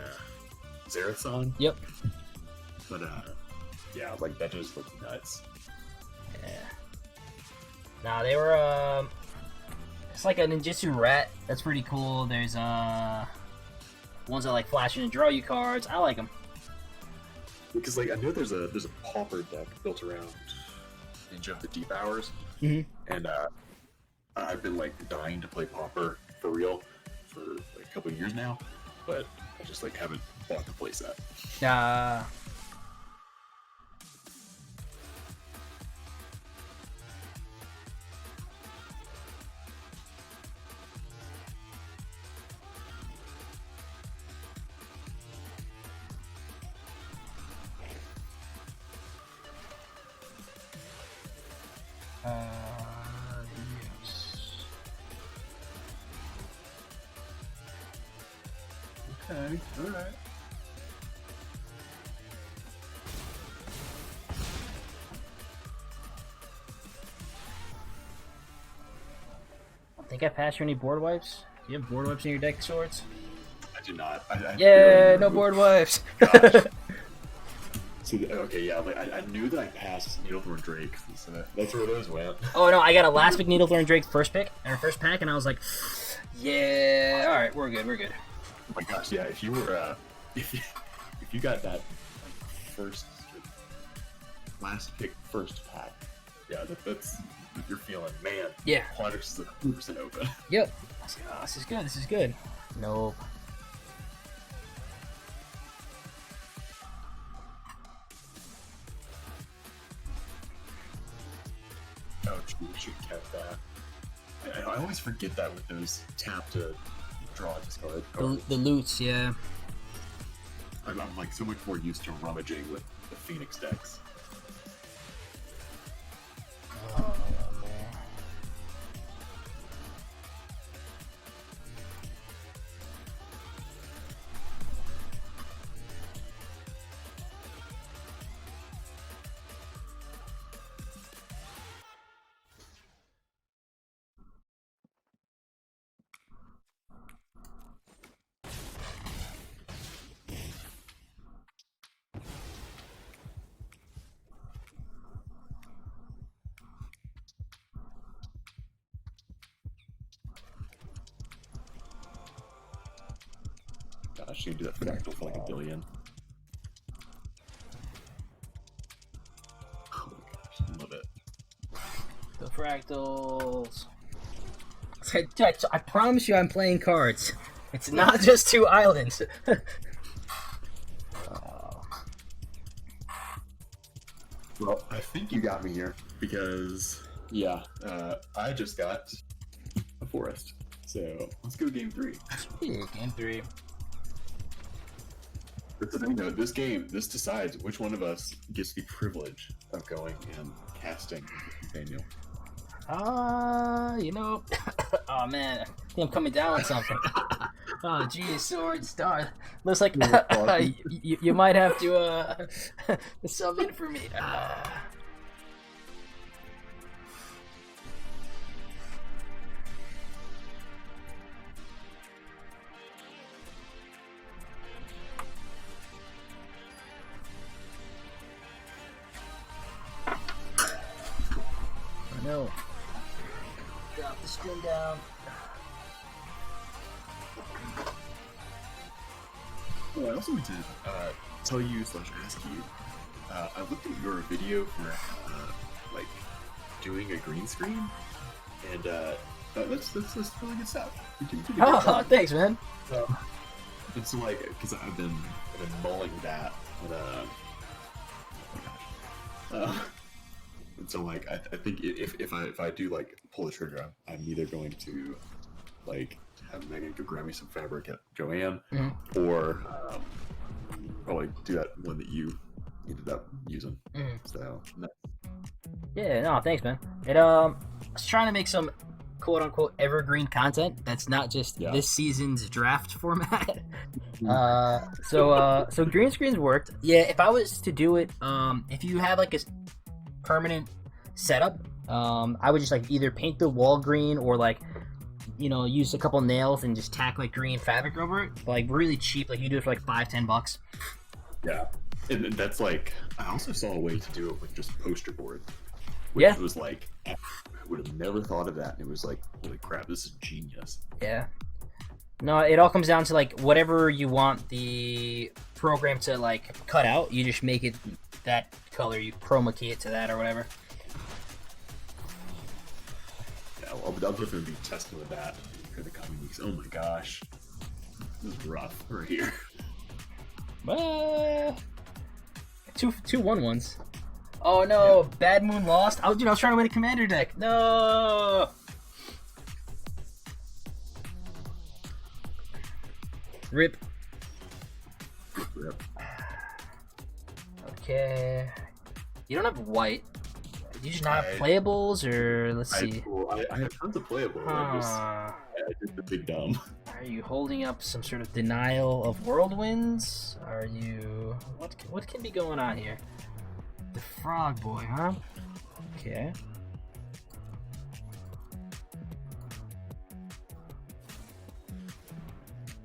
Zerathon. Yep. But yeah, like that just looks nuts. Yeah. Nah, they were it's like a ninjutsu rat. That's pretty cool. There's ones that like flash in and draw you cards. I like them. Because like I know there's a pauper deck built around Ninja of the Deep Hours, Mhm. and I've been like dying to play pauper for real for like a couple of years now, but I just like haven't bought the playset. Yes. Okay, all right. I think I passed you any board wipes. Do you have board wipes in your deck, Swords? I do not. Yeah, no board wipes. So, okay, yeah, like I knew that I passed Needlethorn Drake, so that's where those went. Oh no, I got a last pick Needlethorn Drake first pick, or first pack, and I was like, yeah, all right, we're good, we're good. Oh my gosh, yeah, if you were, if you got that like, first, last pick first pack, yeah, that's you're feeling, man. Yeah. Quadrix is 100% open. Yep. I was like, oh, this is good, this is good. Nope. Oh, true, we should have kept that. I always forget that with those tap to draw discard. The loots, yeah. I'm like so much more used to rummaging with the Phoenix decks. Oh, man. Gosh, you can do that fractal for like $1 billion. Oh my gosh, I love it. The fractals. I promise you I'm playing cards. It's not just 2 islands. Well, I think you got me here because, yeah, I just got a forest. So let's go game 3. Yeah, game 3. This game, this decides which one of us gets the privilege of going and casting Daniel. You know, oh man, I think I'm coming down on something. Oh geez, sword star. Looks like you might have to sub in for me. No. Drop the screen down. Oh, I also want to tell you / ask you, I looked at your video for like doing a green screen, and that's really good stuff. You did a good Oh, job. thanks, man. It's like because I've been mulling that, but and so like I think if I do like pull the trigger, I'm either going to like have Megan go grab me some fabric at Joanne, or like do that one that you ended up using. So no. Yeah, no, thanks, man. I was trying to make some quote-unquote evergreen content that's not just this season's draft format. So green screens worked. Yeah, if I was to do it, if you have like a permanent setup, I would just like either paint the wall green or like, you know, use a couple nails and just tack like green fabric over it, like really cheap. Like you do it for like $5-10. Yeah, and that's like I also saw a way to do it with just poster board, which was like I would have never thought of that. And it was like, holy crap, this is genius. Yeah. No, it all comes down to like whatever you want the program to like cut out. You just make it that color. You chroma key it to that or whatever. Yeah, I'll definitely be testing with that for the coming weeks. Oh my gosh, this is rough right here. Two 1/1s. Oh no, Bad Moon lost. I was trying to win a commander deck. No. Rip. Okay. You don't have white. Do you just not have playables, or let's see? I have tons of playables. I did the big dumb. Are you holding up some sort of denial of whirlwinds? Are you... What can be going on here? The frog boy, huh? Okay.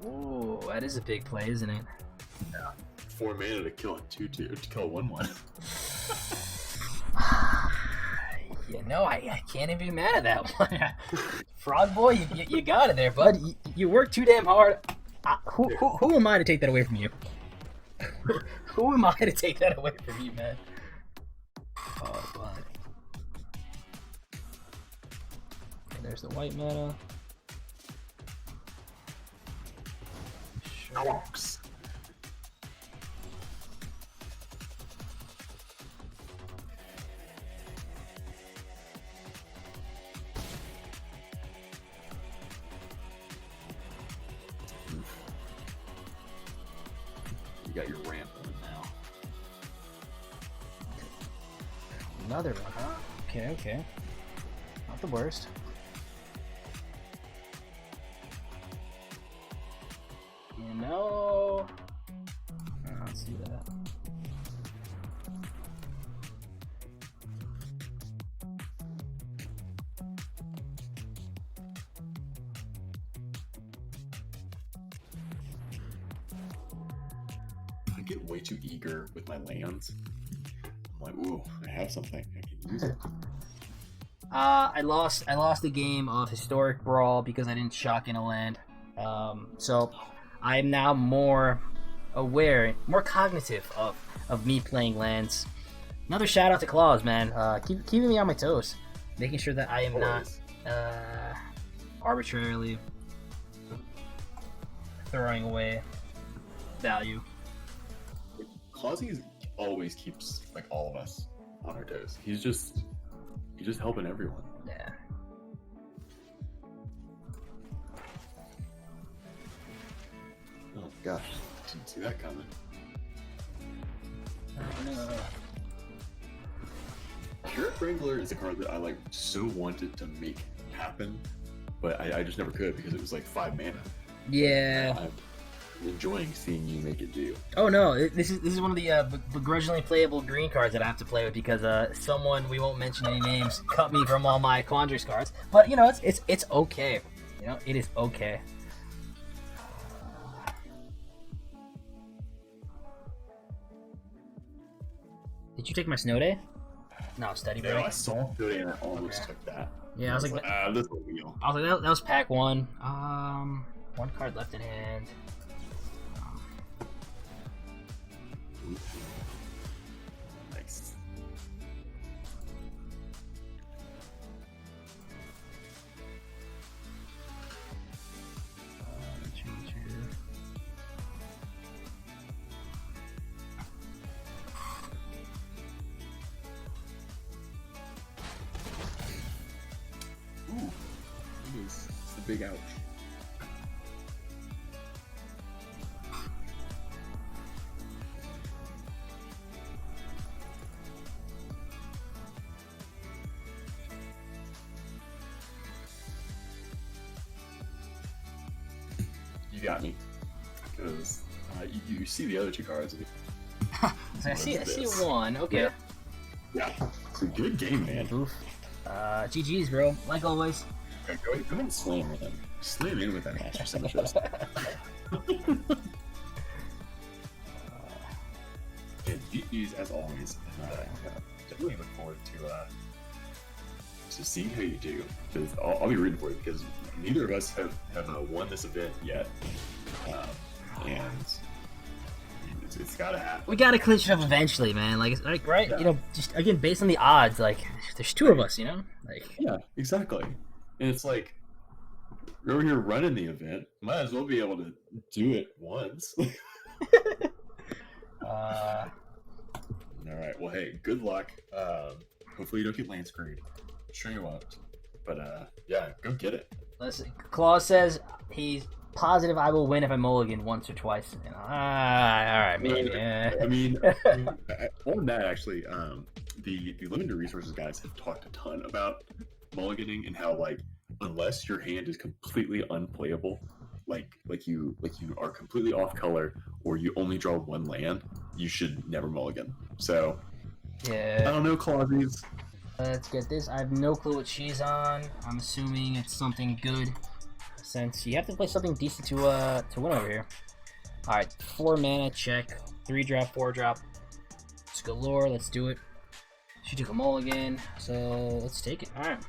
Ooh, that is a big play, isn't it? Yeah. 4 mana to kill a 2/2 to kill a 1/1. Yeah, no, I can't even be mad at that one. Frog boy, you got it there, bud. You worked too damn hard. Who am I to take that away from you? Who am I to take that away from you, man? Oh, bud. Okay, there's the white mana. Sure. You got your ramp on now. Another one, huh? Okay. Not the worst. You know... Let's see that. I get way too eager with my lands. I'm like, ooh, I have something. I can use it. I lost a game of Historic Brawl because I didn't shock in a land. So I'm now more aware, more cognitive of me playing lands. Another shout out to Claws, man. Keeping me on my toes, making sure that I am not arbitrarily throwing away value. Clausy always keeps like all of us on our toes. He's just helping everyone. Yeah. Oh gosh, didn't see that coming. Sheriff Wrangler is a card that I like so wanted to make happen, but I just never could because it was like 5 mana. Yeah. I'm enjoying seeing you make it do. Oh no, this is one of the begrudgingly playable green cards that I have to play with because someone, we won't mention any names, cut me from all my Quandaries cards. But you know, it's okay. You know, it is okay. Did you take my snow day? No, study break. No, I saw it and I almost took that. Yeah, I was like, this will wheel. I was like, that was pack 1. One card left in hand. big ouch. You got me. Because you see the other two cards. I see one. Okay. Yeah. It's a good game, man. Oof. GG's, bro. Like always. Okay, go ahead and slam with him. Slam in with that master signatures. And GG's as always. Definitely look forward to seeing how you do. Because I'll be rooting for you because neither of us have won this event yet. And it's gotta happen. We gotta clinch it up eventually, man. Like right? Yeah. You know, just again based on the odds, like there's two of us, you know? Like yeah, exactly. And it's like you're over here running the event. Might as well be able to do it once. All right. Well, hey, good luck. Hopefully you don't get land screwed. I'm sure you won't. But yeah, go get it. Listen, Claus says he's positive I will win if I mulligan once or twice. You know, all right, maybe. I mean, on that actually, the limited resources guys have talked a ton about mulliganing and how like unless your hand is completely unplayable, like you are completely off color or you only draw one land, you should never mulligan. So yeah, I don't know, Clauses. Let's get this. I have no clue what she's on. I'm assuming it's something good. Since you have to play something decent to win over here. Alright, 4 mana, check. 3 drop, 4 drop. It's galore, let's do it. She took a mulligan, so let's take it. Alright.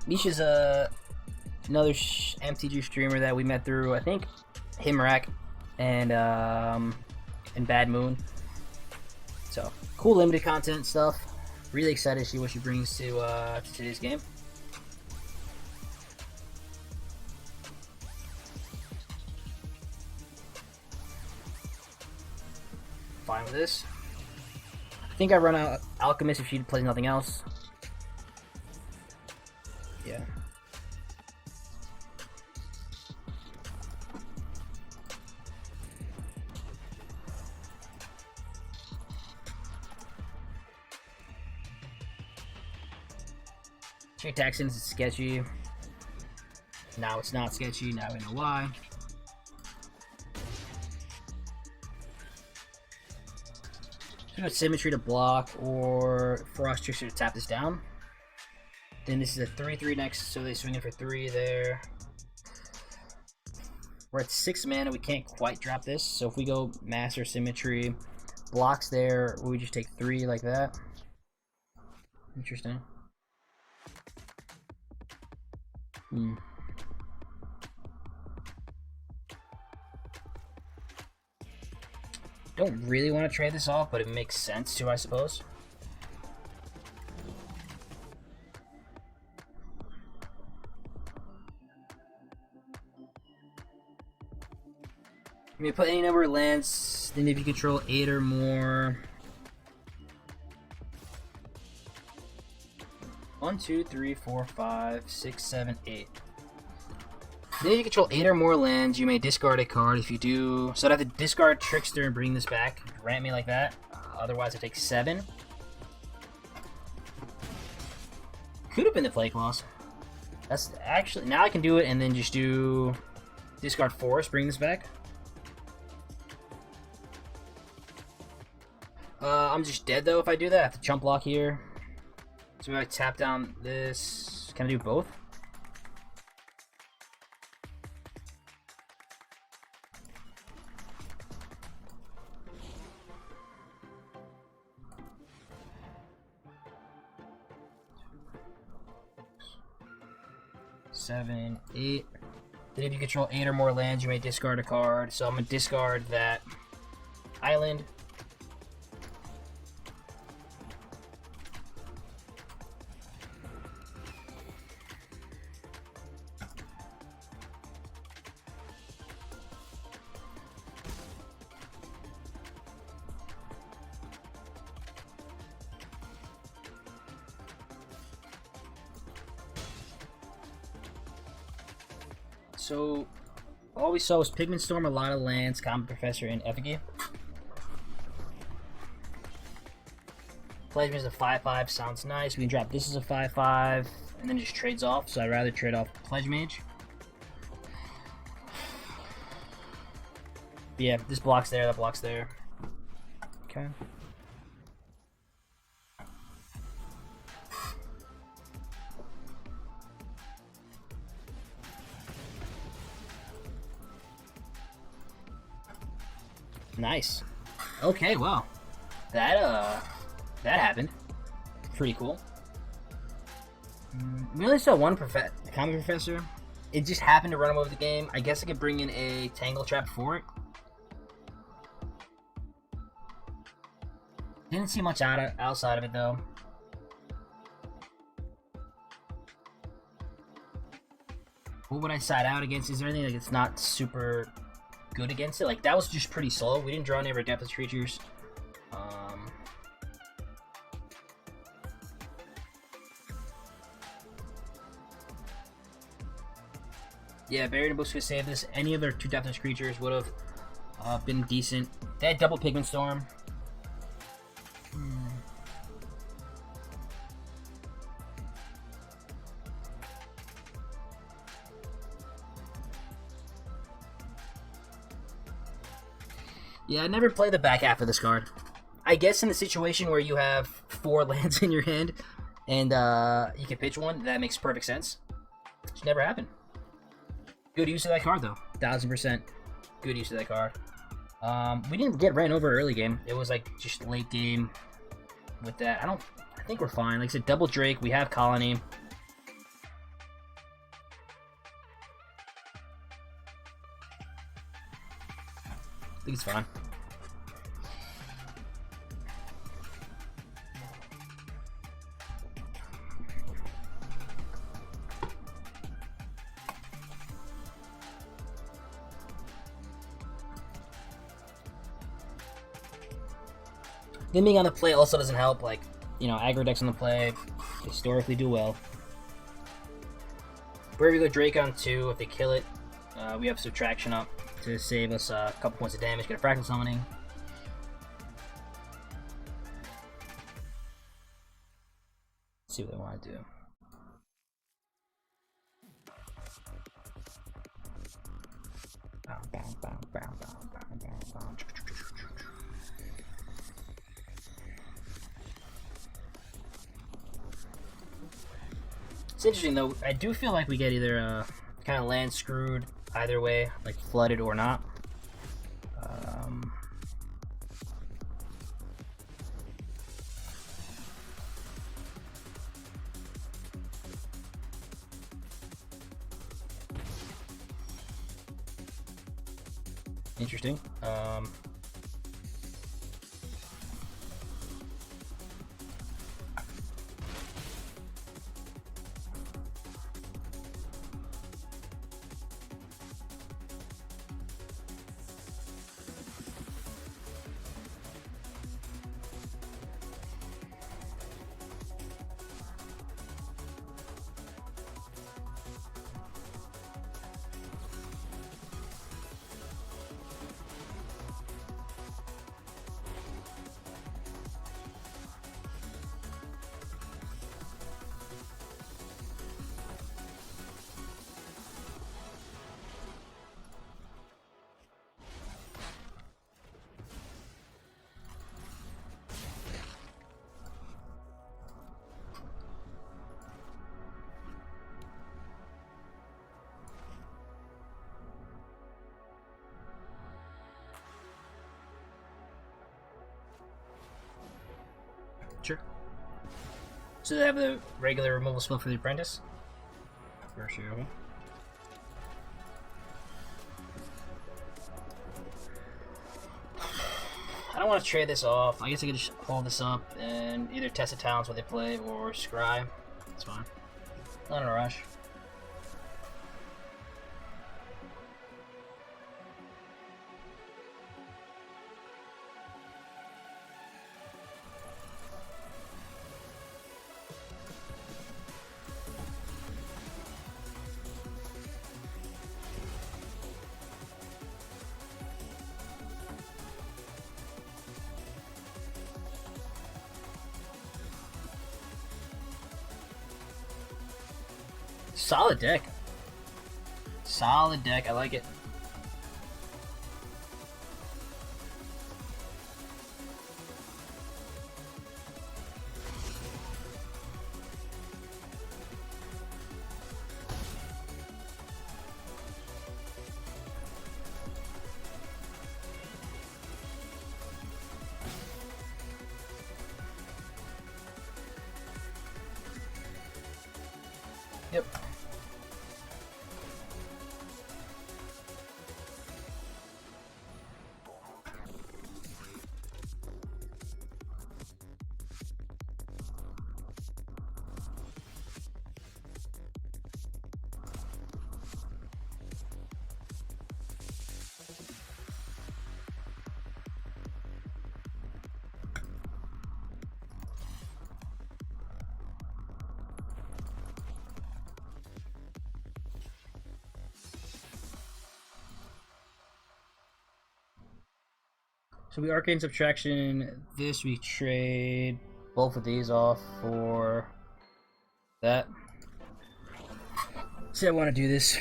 Misha's another MTG streamer that we met through, I think, Himrak and Bad Moon. So, cool limited content stuff. Really excited to see what she brings to today's game. Fine with this. I think I run out Alchemist if she plays nothing else. Yeah. Trade Texans is sketchy. Now it's not sketchy. Now we know why. So Symmetry to block or Frost Trickster to tap this down. Then this is a 3/3 next, so they swing in for 3 there. We're at 6 mana. We can't quite drop this. So if we go Master Symmetry, blocks there, we just take 3 like that. Interesting. Don't really want to trade this off, but it makes sense to, I suppose. You may put any number of lands, then if you control 8 or more. 1, 2, 3, 4, 5, 6, 7, 8. Then if you control 8 or more lands, you may discard a card. If you do, so I'd have to discard Trickster and bring this back. Grant me like that. Otherwise, I take 7. Could have been the Play Clause. That's actually, now I can do it and then just do discard Force, bring this back. I'm just dead though if I do that. I have to chump block here. So if I tap down this, can I do both? Seven, 8. Then if you control 8 or more lands, you may discard a card. So I'm gonna discard that island. So, all we saw was Pigment Storm, a lot of lands, Common Professor, and Effigy. Pledge is a 5/5, sounds nice. We can drop this as a 5/5, and then it just trades off, so I'd rather trade off Pledge Mage. But yeah, this blocks there, that blocks there. Okay. Nice. Okay, well, that happened. Pretty cool. We only saw one Common Professor. It just happened to run him over the game. I guess I could bring in a Tangle Trap for it. Didn't see much outside of it though. What would I side out against? Is there anything like it's not super good against it? Like that was just pretty slow. We didn't draw any of our Depthless creatures. Yeah, Buried in Books could save this. Any other 2 Depthless creatures would have been decent. They had double Pigment Storm. Yeah, I never play the back half of this card. I guess in the situation where you have 4 lands in your hand and you can pitch one, that makes perfect sense. It's never happened. Good use of that card though, 1000%. Good use of that card. We didn't get ran over early game. It was like just late game with that. I think we're fine. Like I said, double Drake. We have Colony. I think it's fine. Them being on the play also doesn't help. Like, you know, aggro decks on the play historically do well. Wherever we go Drake on 2, if they kill it, we have Subtraction up to save us a couple points of damage. Get a Fractal Summoning. Let's see what they want to do. It's interesting though. I do feel like we get either kind of land screwed either way, like flooded or not. Interesting. Sure. So they have the regular removal spell for the Apprentice? For sure. I don't want to trade this off. I guess I could just hold this up and either test the talents when they play or scry. It's fine. Not in a rush. solid deck. Solid deck. I like it. Yep. So we arcane subtraction this, we trade both of these off for that. See, I want to do this.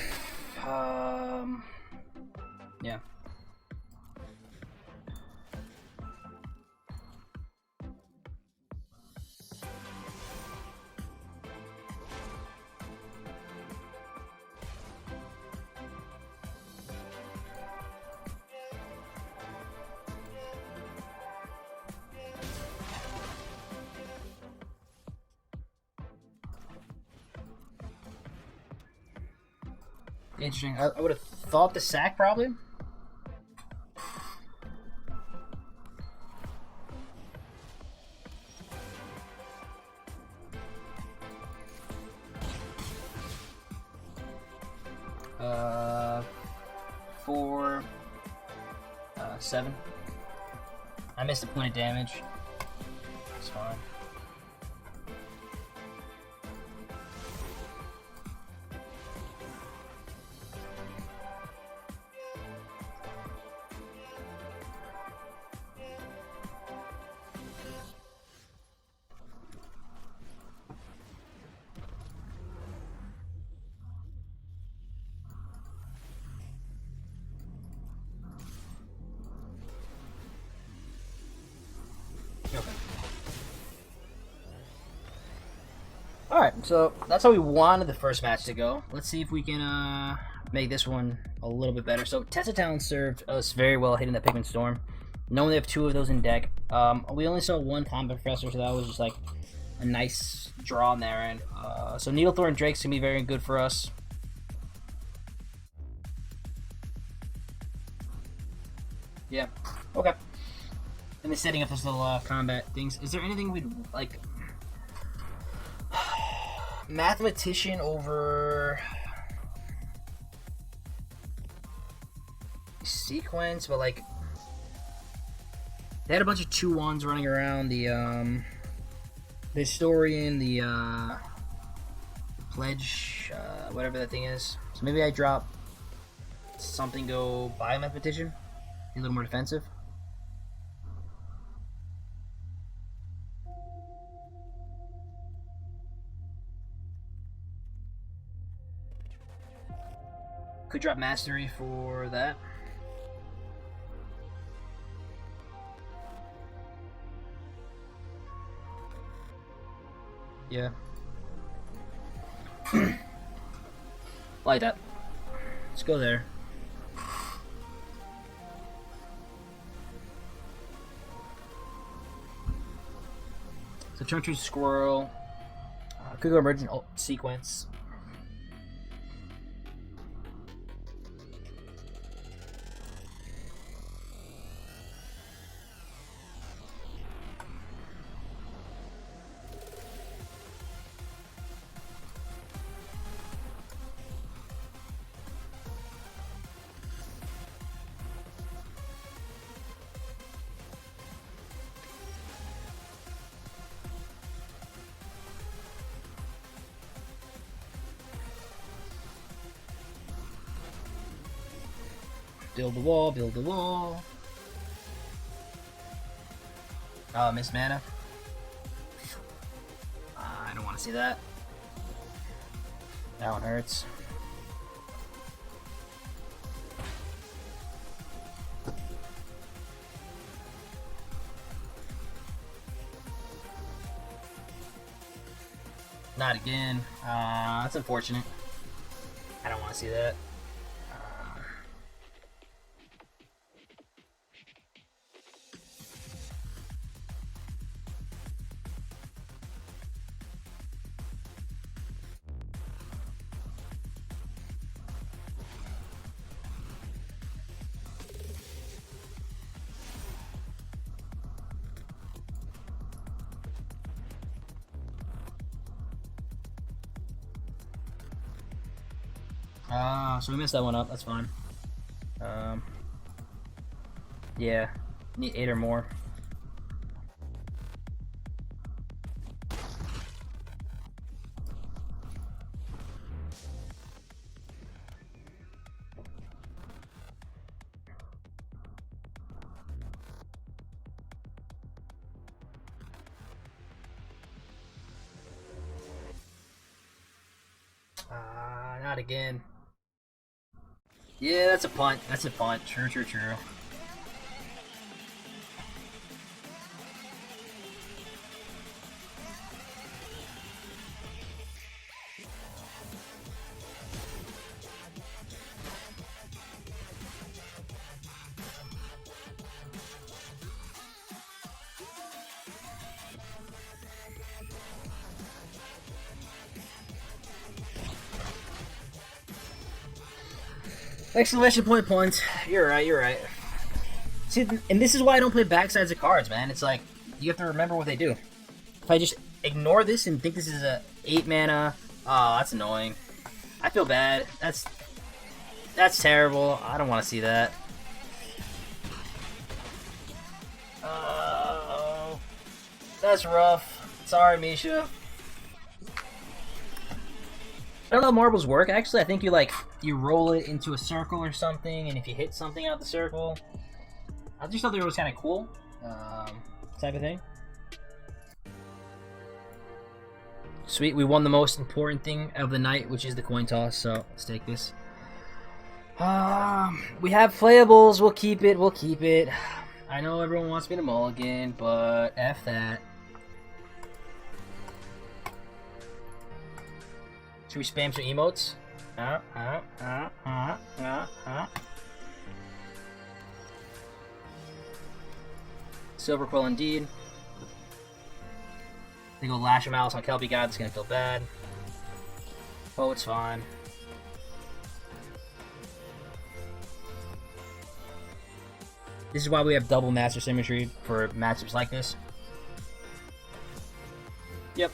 Yeah. Interesting. I would have thought the sack probably. Four, 7. I missed a point of damage. It's fine. Alright, so that's how we wanted the first match to go. Let's see if we can make this one a little bit better. So Tessa Talon served us very well hitting the Pigment Storm. Knowing they have 2 of those in deck. We only saw 1 Combat Professor, so that was just like a nice draw on their end. So Needlethorn Drake's gonna be very good for us. Yeah, okay. And then setting up those little combat things. Is there anything we'd like? Mathematician over sequence, but like they had a bunch of 2/1s running around. The historian, the pledge, whatever that thing is. So maybe I drop something, go buy a mathematician, be a little more defensive. Could drop Mastery for that. Yeah. Like that. Let's go there. So Chuntree Squirrel. Could go Emergent Sequence. Build the wall, build the wall. Oh, Miss Mana. I don't want to see that. That one hurts. Not again. That's unfortunate. I don't want to see that. So we messed that one up. That's fine. Yeah, need 8 or more. Not again. Yeah, that's a punt. That's a punt. True, true, true. Exclamation point points. You're right, you're right. See, and this is why I don't play backsides of cards, man. It's like, you have to remember what they do. If I just ignore this and think this is a 8 mana, oh, that's annoying. I feel bad. That's terrible. I don't want to see that. That's rough. Sorry, Misha. I don't know how marbles work. Actually, I think you roll it into a circle or something, and if you hit something out the circle, I just thought it was kind of cool, type of thing. Sweet, we won the most important thing of the night, which is the coin toss. So let's take this. We have playables. We'll keep it. We'll keep it. I know everyone wants me to mulligan, but F that. Should we spam some emotes? Silver Quill indeed. They go Lash of Malice on Kelpie God. It's gonna feel bad. Oh, it's fine. This is why we have double Master Symmetry for matchups like this. Yep.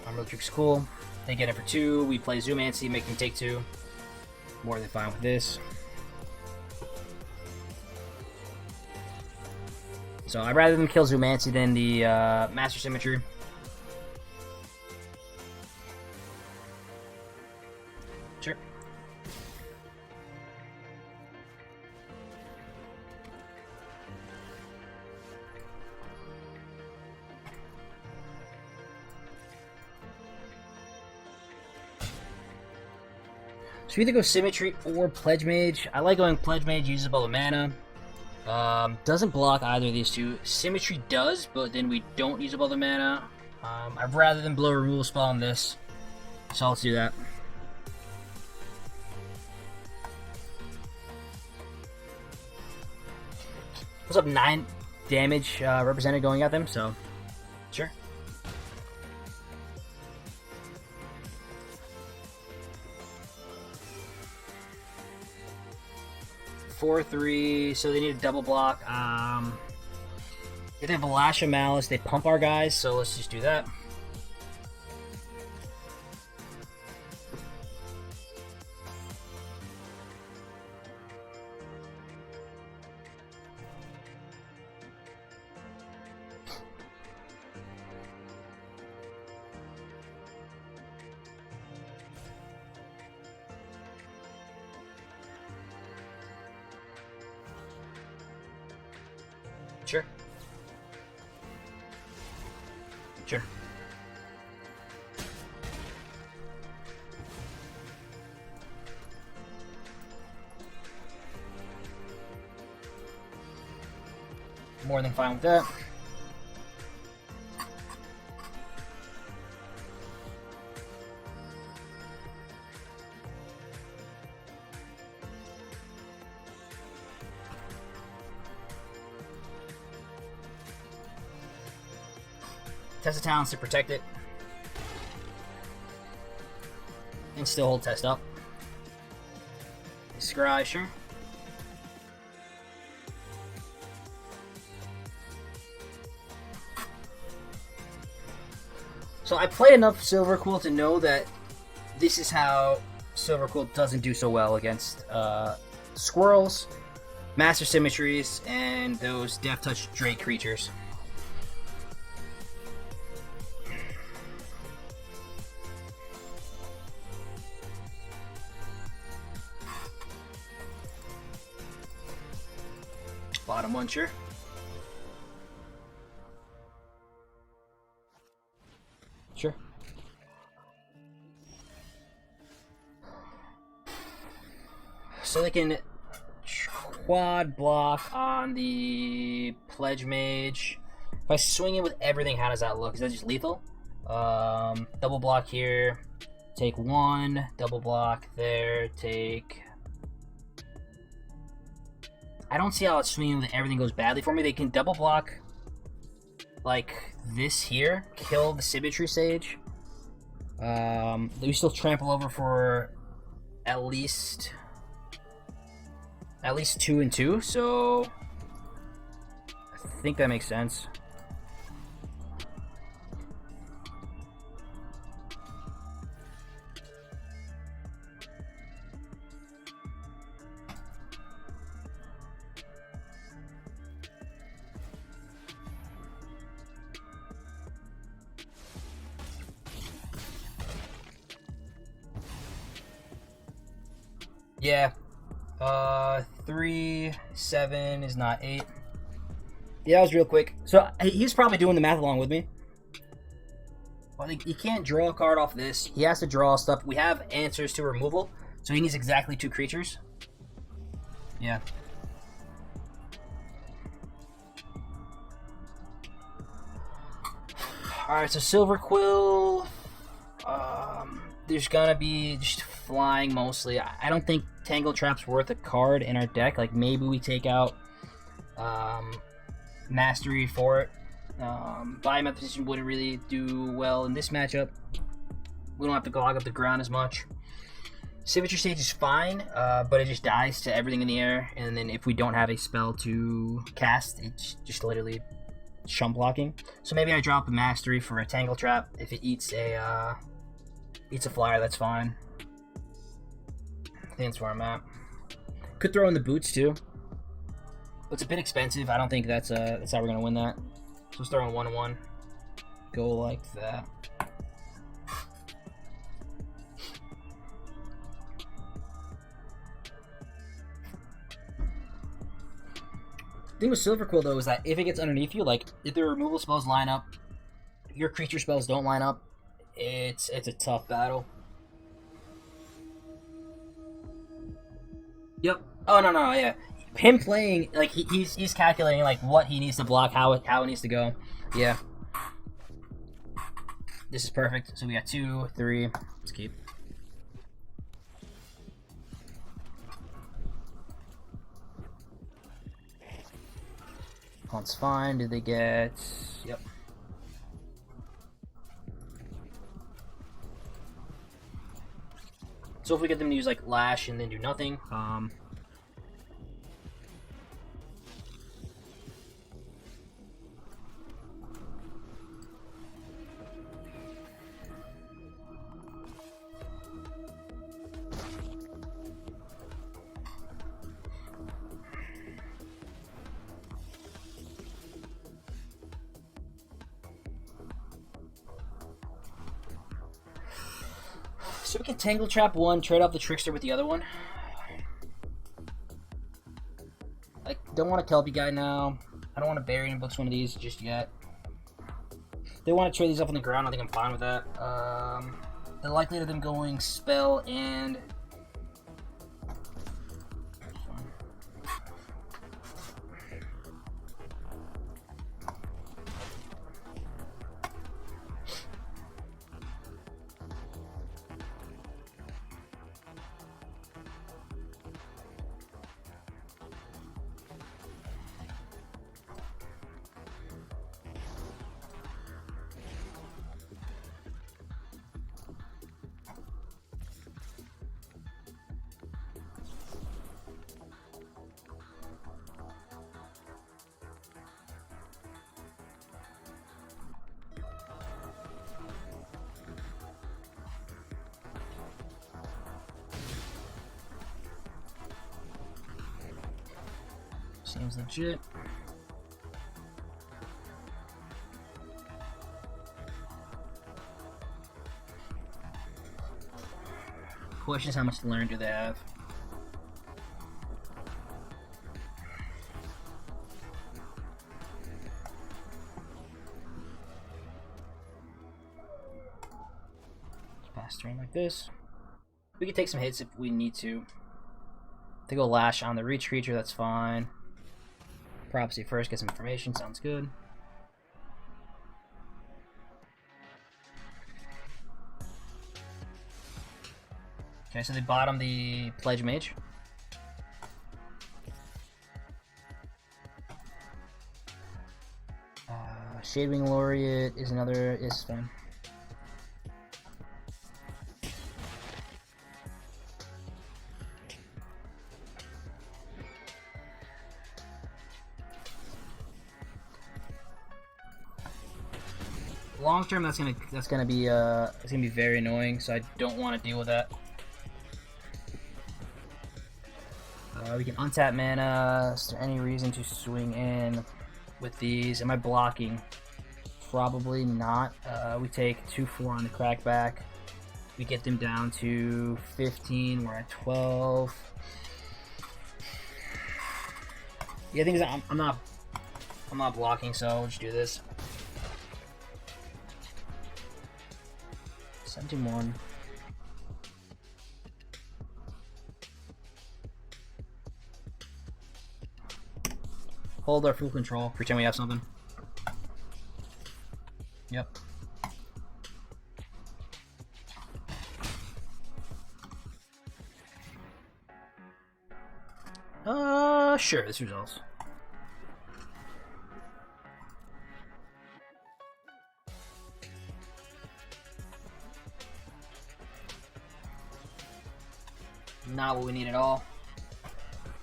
Armor Trick's cool. They get it for 2. We play Zoomancy, make them take 2. More than fine with this. So I'd rather them kill Zoomancy than the Master Symmetry. Sure. So we either go Symmetry or Pledge Mage. I like going Pledge Mage, uses up all the mana. Doesn't block either of these two. Symmetry does, but then we don't use up all the mana. I'd rather than blow a removal spell on this. So let's do that. What's up, 9 damage represented going at them, so sure. Four, 3, so they need a double block. If they have a Lash of Malice, they pump our guys, so let's just do that. Sure. Sure. more than fine with that. Test of Talents to protect it. And still hold test up. Scry, sure. So I play enough Silverquill to know that this is how Silverquill doesn't do so well against squirrels, Master Symmetries, and those Death Touch Drake creatures. Bottom one, sure. Sure. So they can quad block on the Pledge Mage. If I swing it with everything, how does that look? Is that just lethal? Double block here. Take one. Double block there. Take... I don't see how it's swinging with everything goes badly for me. They can double block like this here, kill the Symmetry Sage. They still trample over for at least 2 and 2, so I think that makes sense. Yeah. 3, 7 is not 8. Yeah, that was real quick. So he's probably doing the math along with me. Well, he can't draw a card off this. He has to draw stuff. We have answers to removal, so he needs exactly 2 creatures. Yeah. Alright, so Silverquill. There's gonna be just flying mostly. I don't think Tangle Trap's worth a card in our deck. Like, maybe we take out Mastery for it. Biomet position wouldn't really do well in this matchup. We don't have to clog up the ground as much. Symmetry Stage is fine, but it just dies to everything in the air. And then if we don't have a spell to cast, it's just literally chump blocking. So maybe I drop a Mastery for a Tangle Trap. If it eats a flyer, that's fine. I think that's where I'm at. Could throw in the boots too. But it's a bit expensive. I don't think that's how we're gonna win that. So let's throw in 1-1. Go like that. The thing with Silverquill though is that if it gets underneath you, like if the removal spells line up, if your creature spells don't line up, it's a tough battle. Yep. Oh no, yeah. Him playing like he's calculating like what he needs to block, how it needs to go. Yeah. This is perfect. So we got 2, 3. Let's keep. That's fine. Did they get? Yep. So if we get them to use like Lash and then do nothing, so we can Tangle Trap one, trade off the Trickster with the other one. I don't want to Kelpie guy now. I don't want to bury and books one of these just yet. They want to trade these up on the ground. I think I'm fine with that. The likelihood of them going spell and Seems legit. Question is how much to learn do they have? Pass turn like this. We can take some hits if we need to. They go lash on the reach creature, that's fine. Prophecy first, get some information, sounds good. Okay, so they bottom the Pledge Mage. Shadewing Laureate is another is fine. Long term, that's gonna be very annoying. So I don't want to deal with that. We can untap mana. Is there any reason to swing in with these? Am I blocking? Probably not. We take 2/4 on the crackback. We get them down to 15. We're at 12. Yeah, the thing is, I'm not blocking, so we'll just do this. 71. Hold our full control. Pretend we have something. Yep. Sure, this resolves. Not what we need at all.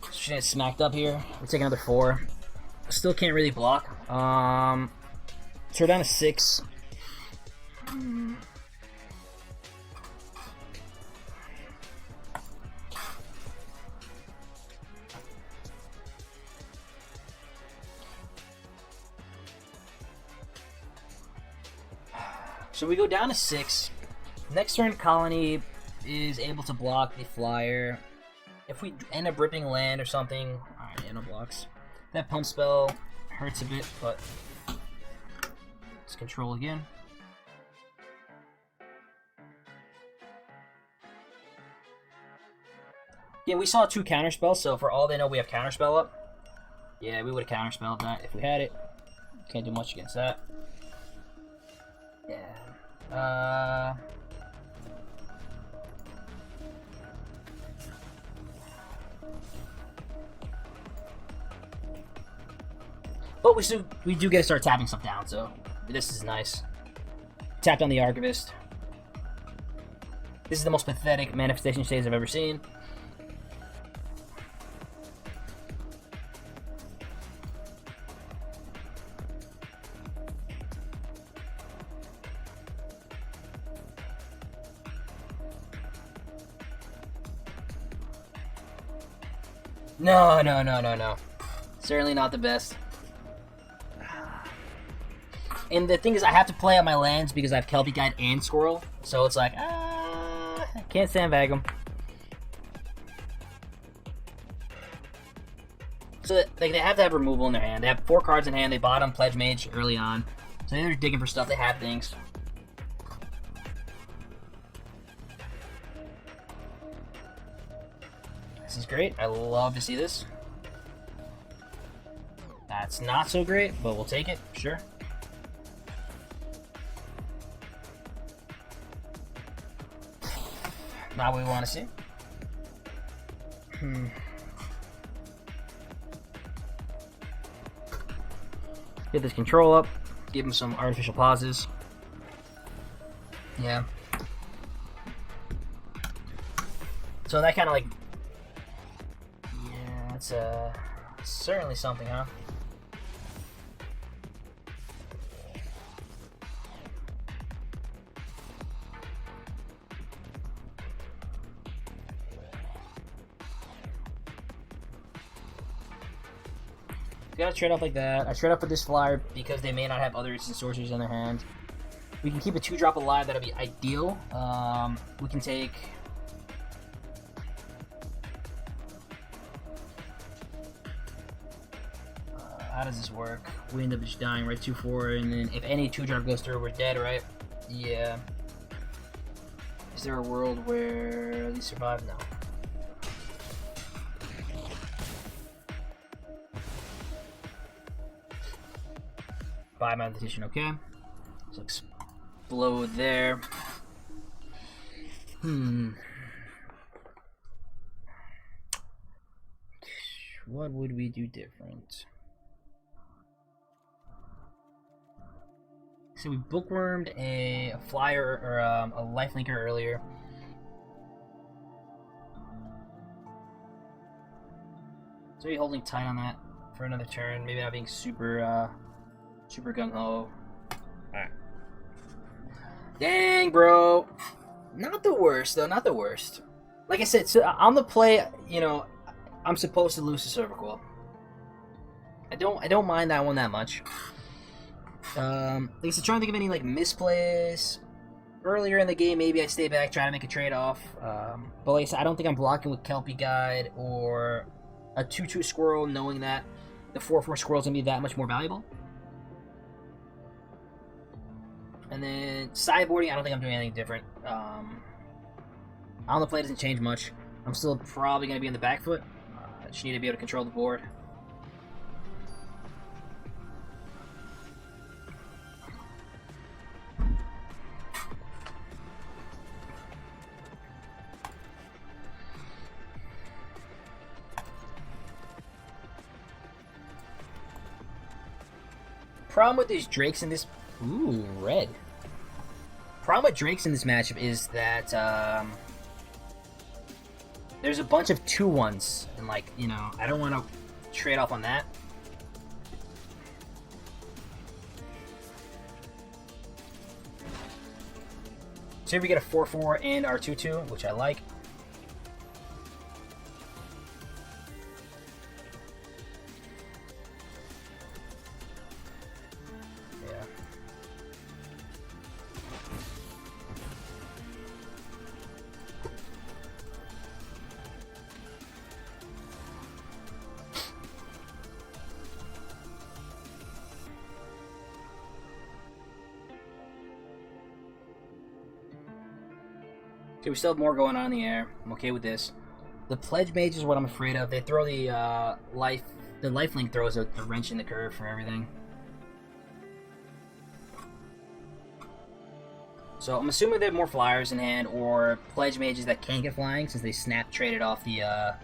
Just getting smacked up here. We're taking another 4. Still can't really block. So we're down to 6. So we go down to 6. Next turn, Colony is able to block the flyer. If we end up ripping land or something, alright, yeah, no blocks. That pump spell hurts a bit, but let's control again. Yeah, we saw 2 counterspells, so for all they know, we have counterspell up. Yeah, we would have counterspelled that if we had it. Can't do much against that. Yeah. But we do get to start tapping stuff down, so this is nice. Tapped on the Archivist. This is the most pathetic manifestation stage I've ever seen. No. Certainly not the best. And the thing is, I have to play out my lands because I have Kelpie Guide and Squirrel. So it's like, I can't sandbag them. So they have to have removal in their hand. They have 4 cards in hand. They bottom Pledge Mage early on. So they're digging for stuff. They have things. This is great. I love to see this. That's not so great, but we'll take it. Sure. Not what we want to see. Get this control up. Give him some artificial pauses. Yeah. So that kind of like... Yeah, it's certainly something, huh? gotta trade off like that. I trade off with this flyer because they may not have other instant sorceries in their hand. We can keep a 2-drop alive, that'll be ideal. We can take... how does this work? We end up just dying, right? 2-4, and then if any 2-drop goes through, we're dead, right? Yeah. Is there a world where they survive? No. Buy mathematician, okay. So explode there. What would we do different? So we bookwormed a flyer or a lifelinker earlier. So you're holding tight on that for another turn. Maybe not being super super gung ho. Alright. Dang, bro. Not the worst though. Not the worst. Like I said, so on the play, you know, I'm supposed to lose to cervical. I don't mind that one that much. Like I said, trying to think of any like misplays earlier in the game. Maybe I stay back, try to make a trade-off. But like I said, I don't think I'm blocking with Kelpie Guide or a 2/2 squirrel, knowing that the 4/4 squirrel's gonna be that much more valuable. And then sideboarding, I don't think I'm doing anything different. On the play doesn't change much. I'm still probably gonna be in the back foot. I just need to be able to control the board. Problem with these Drakes in this... Ooh, red. Problem with Drakes in this matchup is that there's a bunch of 2/1s, and like, you know, I don't want to trade off on that. So here we get a 4/4 and our 2/2, which I like. Okay, we still have more going on in the air. I'm okay with this. The Pledge Mage is what I'm afraid of. They throw the lifelink throws a wrench in the curve for everything. So I'm assuming they have more flyers in hand, or Pledge Mages that can't get flying since they snap traded off the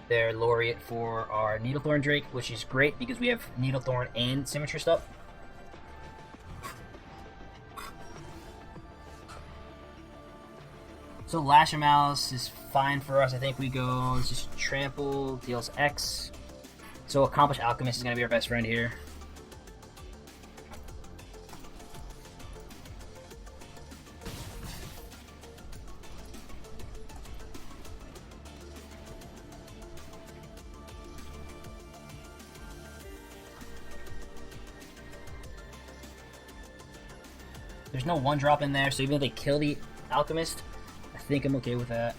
their Laureate for our Needlethorn Drake, which is great because we have Needlethorn and Symmetry stuff. So Lash of Malice is fine for us. I think we go just Trample, deals X. So Accomplished Alchemist is going to be our best friend here. There's no 1-drop in there, so even if they kill the Alchemist, I think I'm okay with that.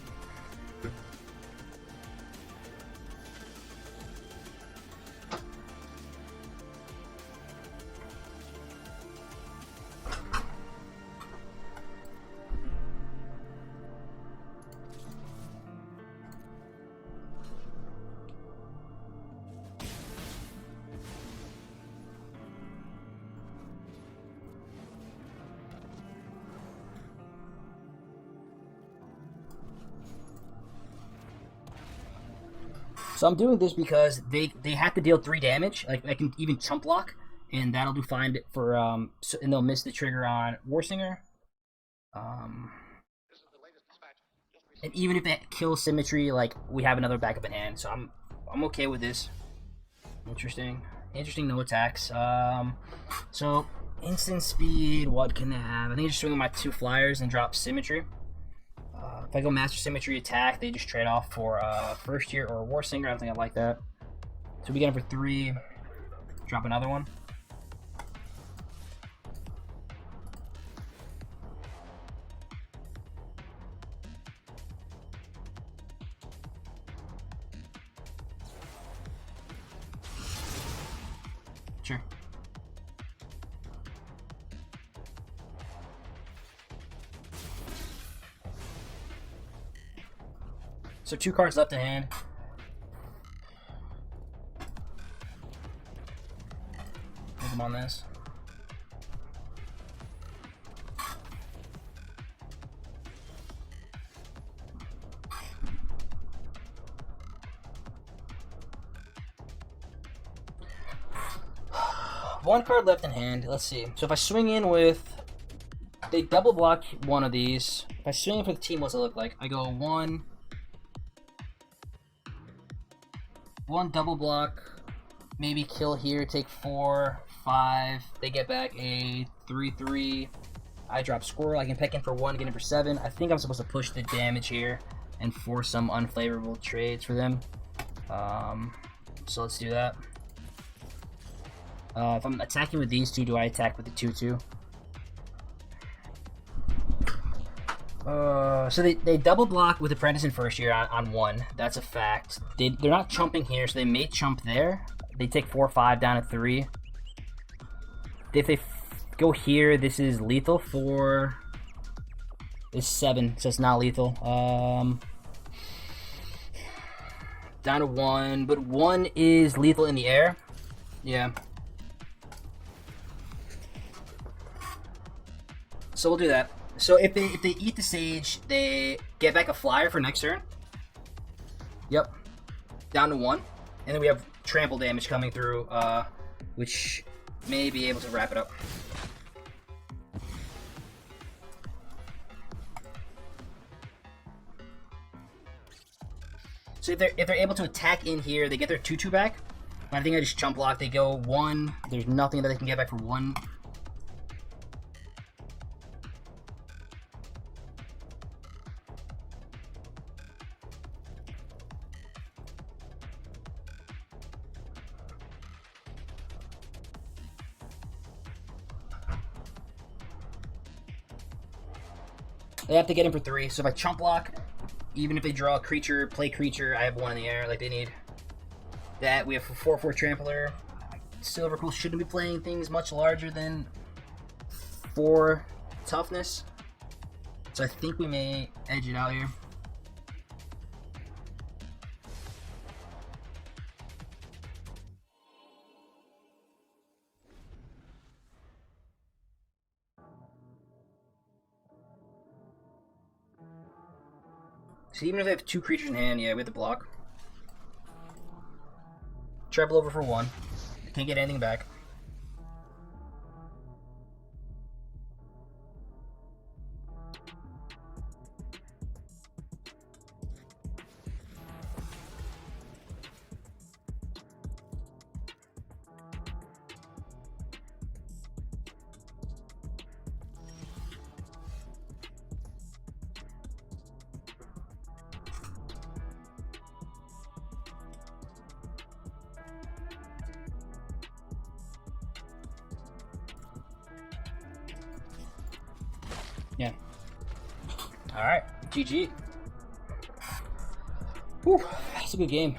So I'm doing this because they have to deal 3 damage. Like I can even chump block, and that'll do fine for and they'll miss the trigger on Warsinger. And even if that kills Symmetry, like we have another backup in hand. So I'm okay with this. Interesting, no attacks. So instant speed. What can they have? I think I just swing with my 2 flyers and drop Symmetry. If I go Master Symmetry attack, they just trade off for First Year or Warsinger. I don't think I like that. So we get him for 3. Drop another one. Sure. So 2 cards left in hand. Put them on this. One card left in hand. Let's see. So if I swing in with, they double block one of these. If I swing in for the team, what's it look like? I go one double block, maybe kill here, take 4, 5. They get back a 3/3. I drop squirrel. I can peck in for 1, get in for 7. I think I'm supposed to push the damage here and force some unfavorable trades for them. So let's do that. If I'm attacking with these two, do I attack with the 2/2? So they double block with Apprentice in first year on 1. That's a fact. They're not chumping here, so they may chump there. They take 4, 5 down to 3. If they go here, this is lethal for... It's 7, so it's not lethal. Down to 1, but 1 is lethal in the air. Yeah. So we'll do that. So if they eat the sage, they get back a flyer for next turn. Yep. Down to 1. And then we have trample damage coming through, which may be able to wrap it up. So if they're able to attack in here, they get their 2/2 back. I think I just chump block. They go 1. There's nothing that they can get back for 1. They have to get in for 3. So if I chump block, even if they draw a creature, play creature, I have 1 in the air. Like they need that. We have 4/4 trampler. Silvercool shouldn't be playing things much larger than 4 toughness. So I think we may edge it out here. So even if they have 2 creatures in hand, yeah, we have to block. Treble over for 1. Can't get anything back. Yeah. Alright, GG. Whew, that's a good game.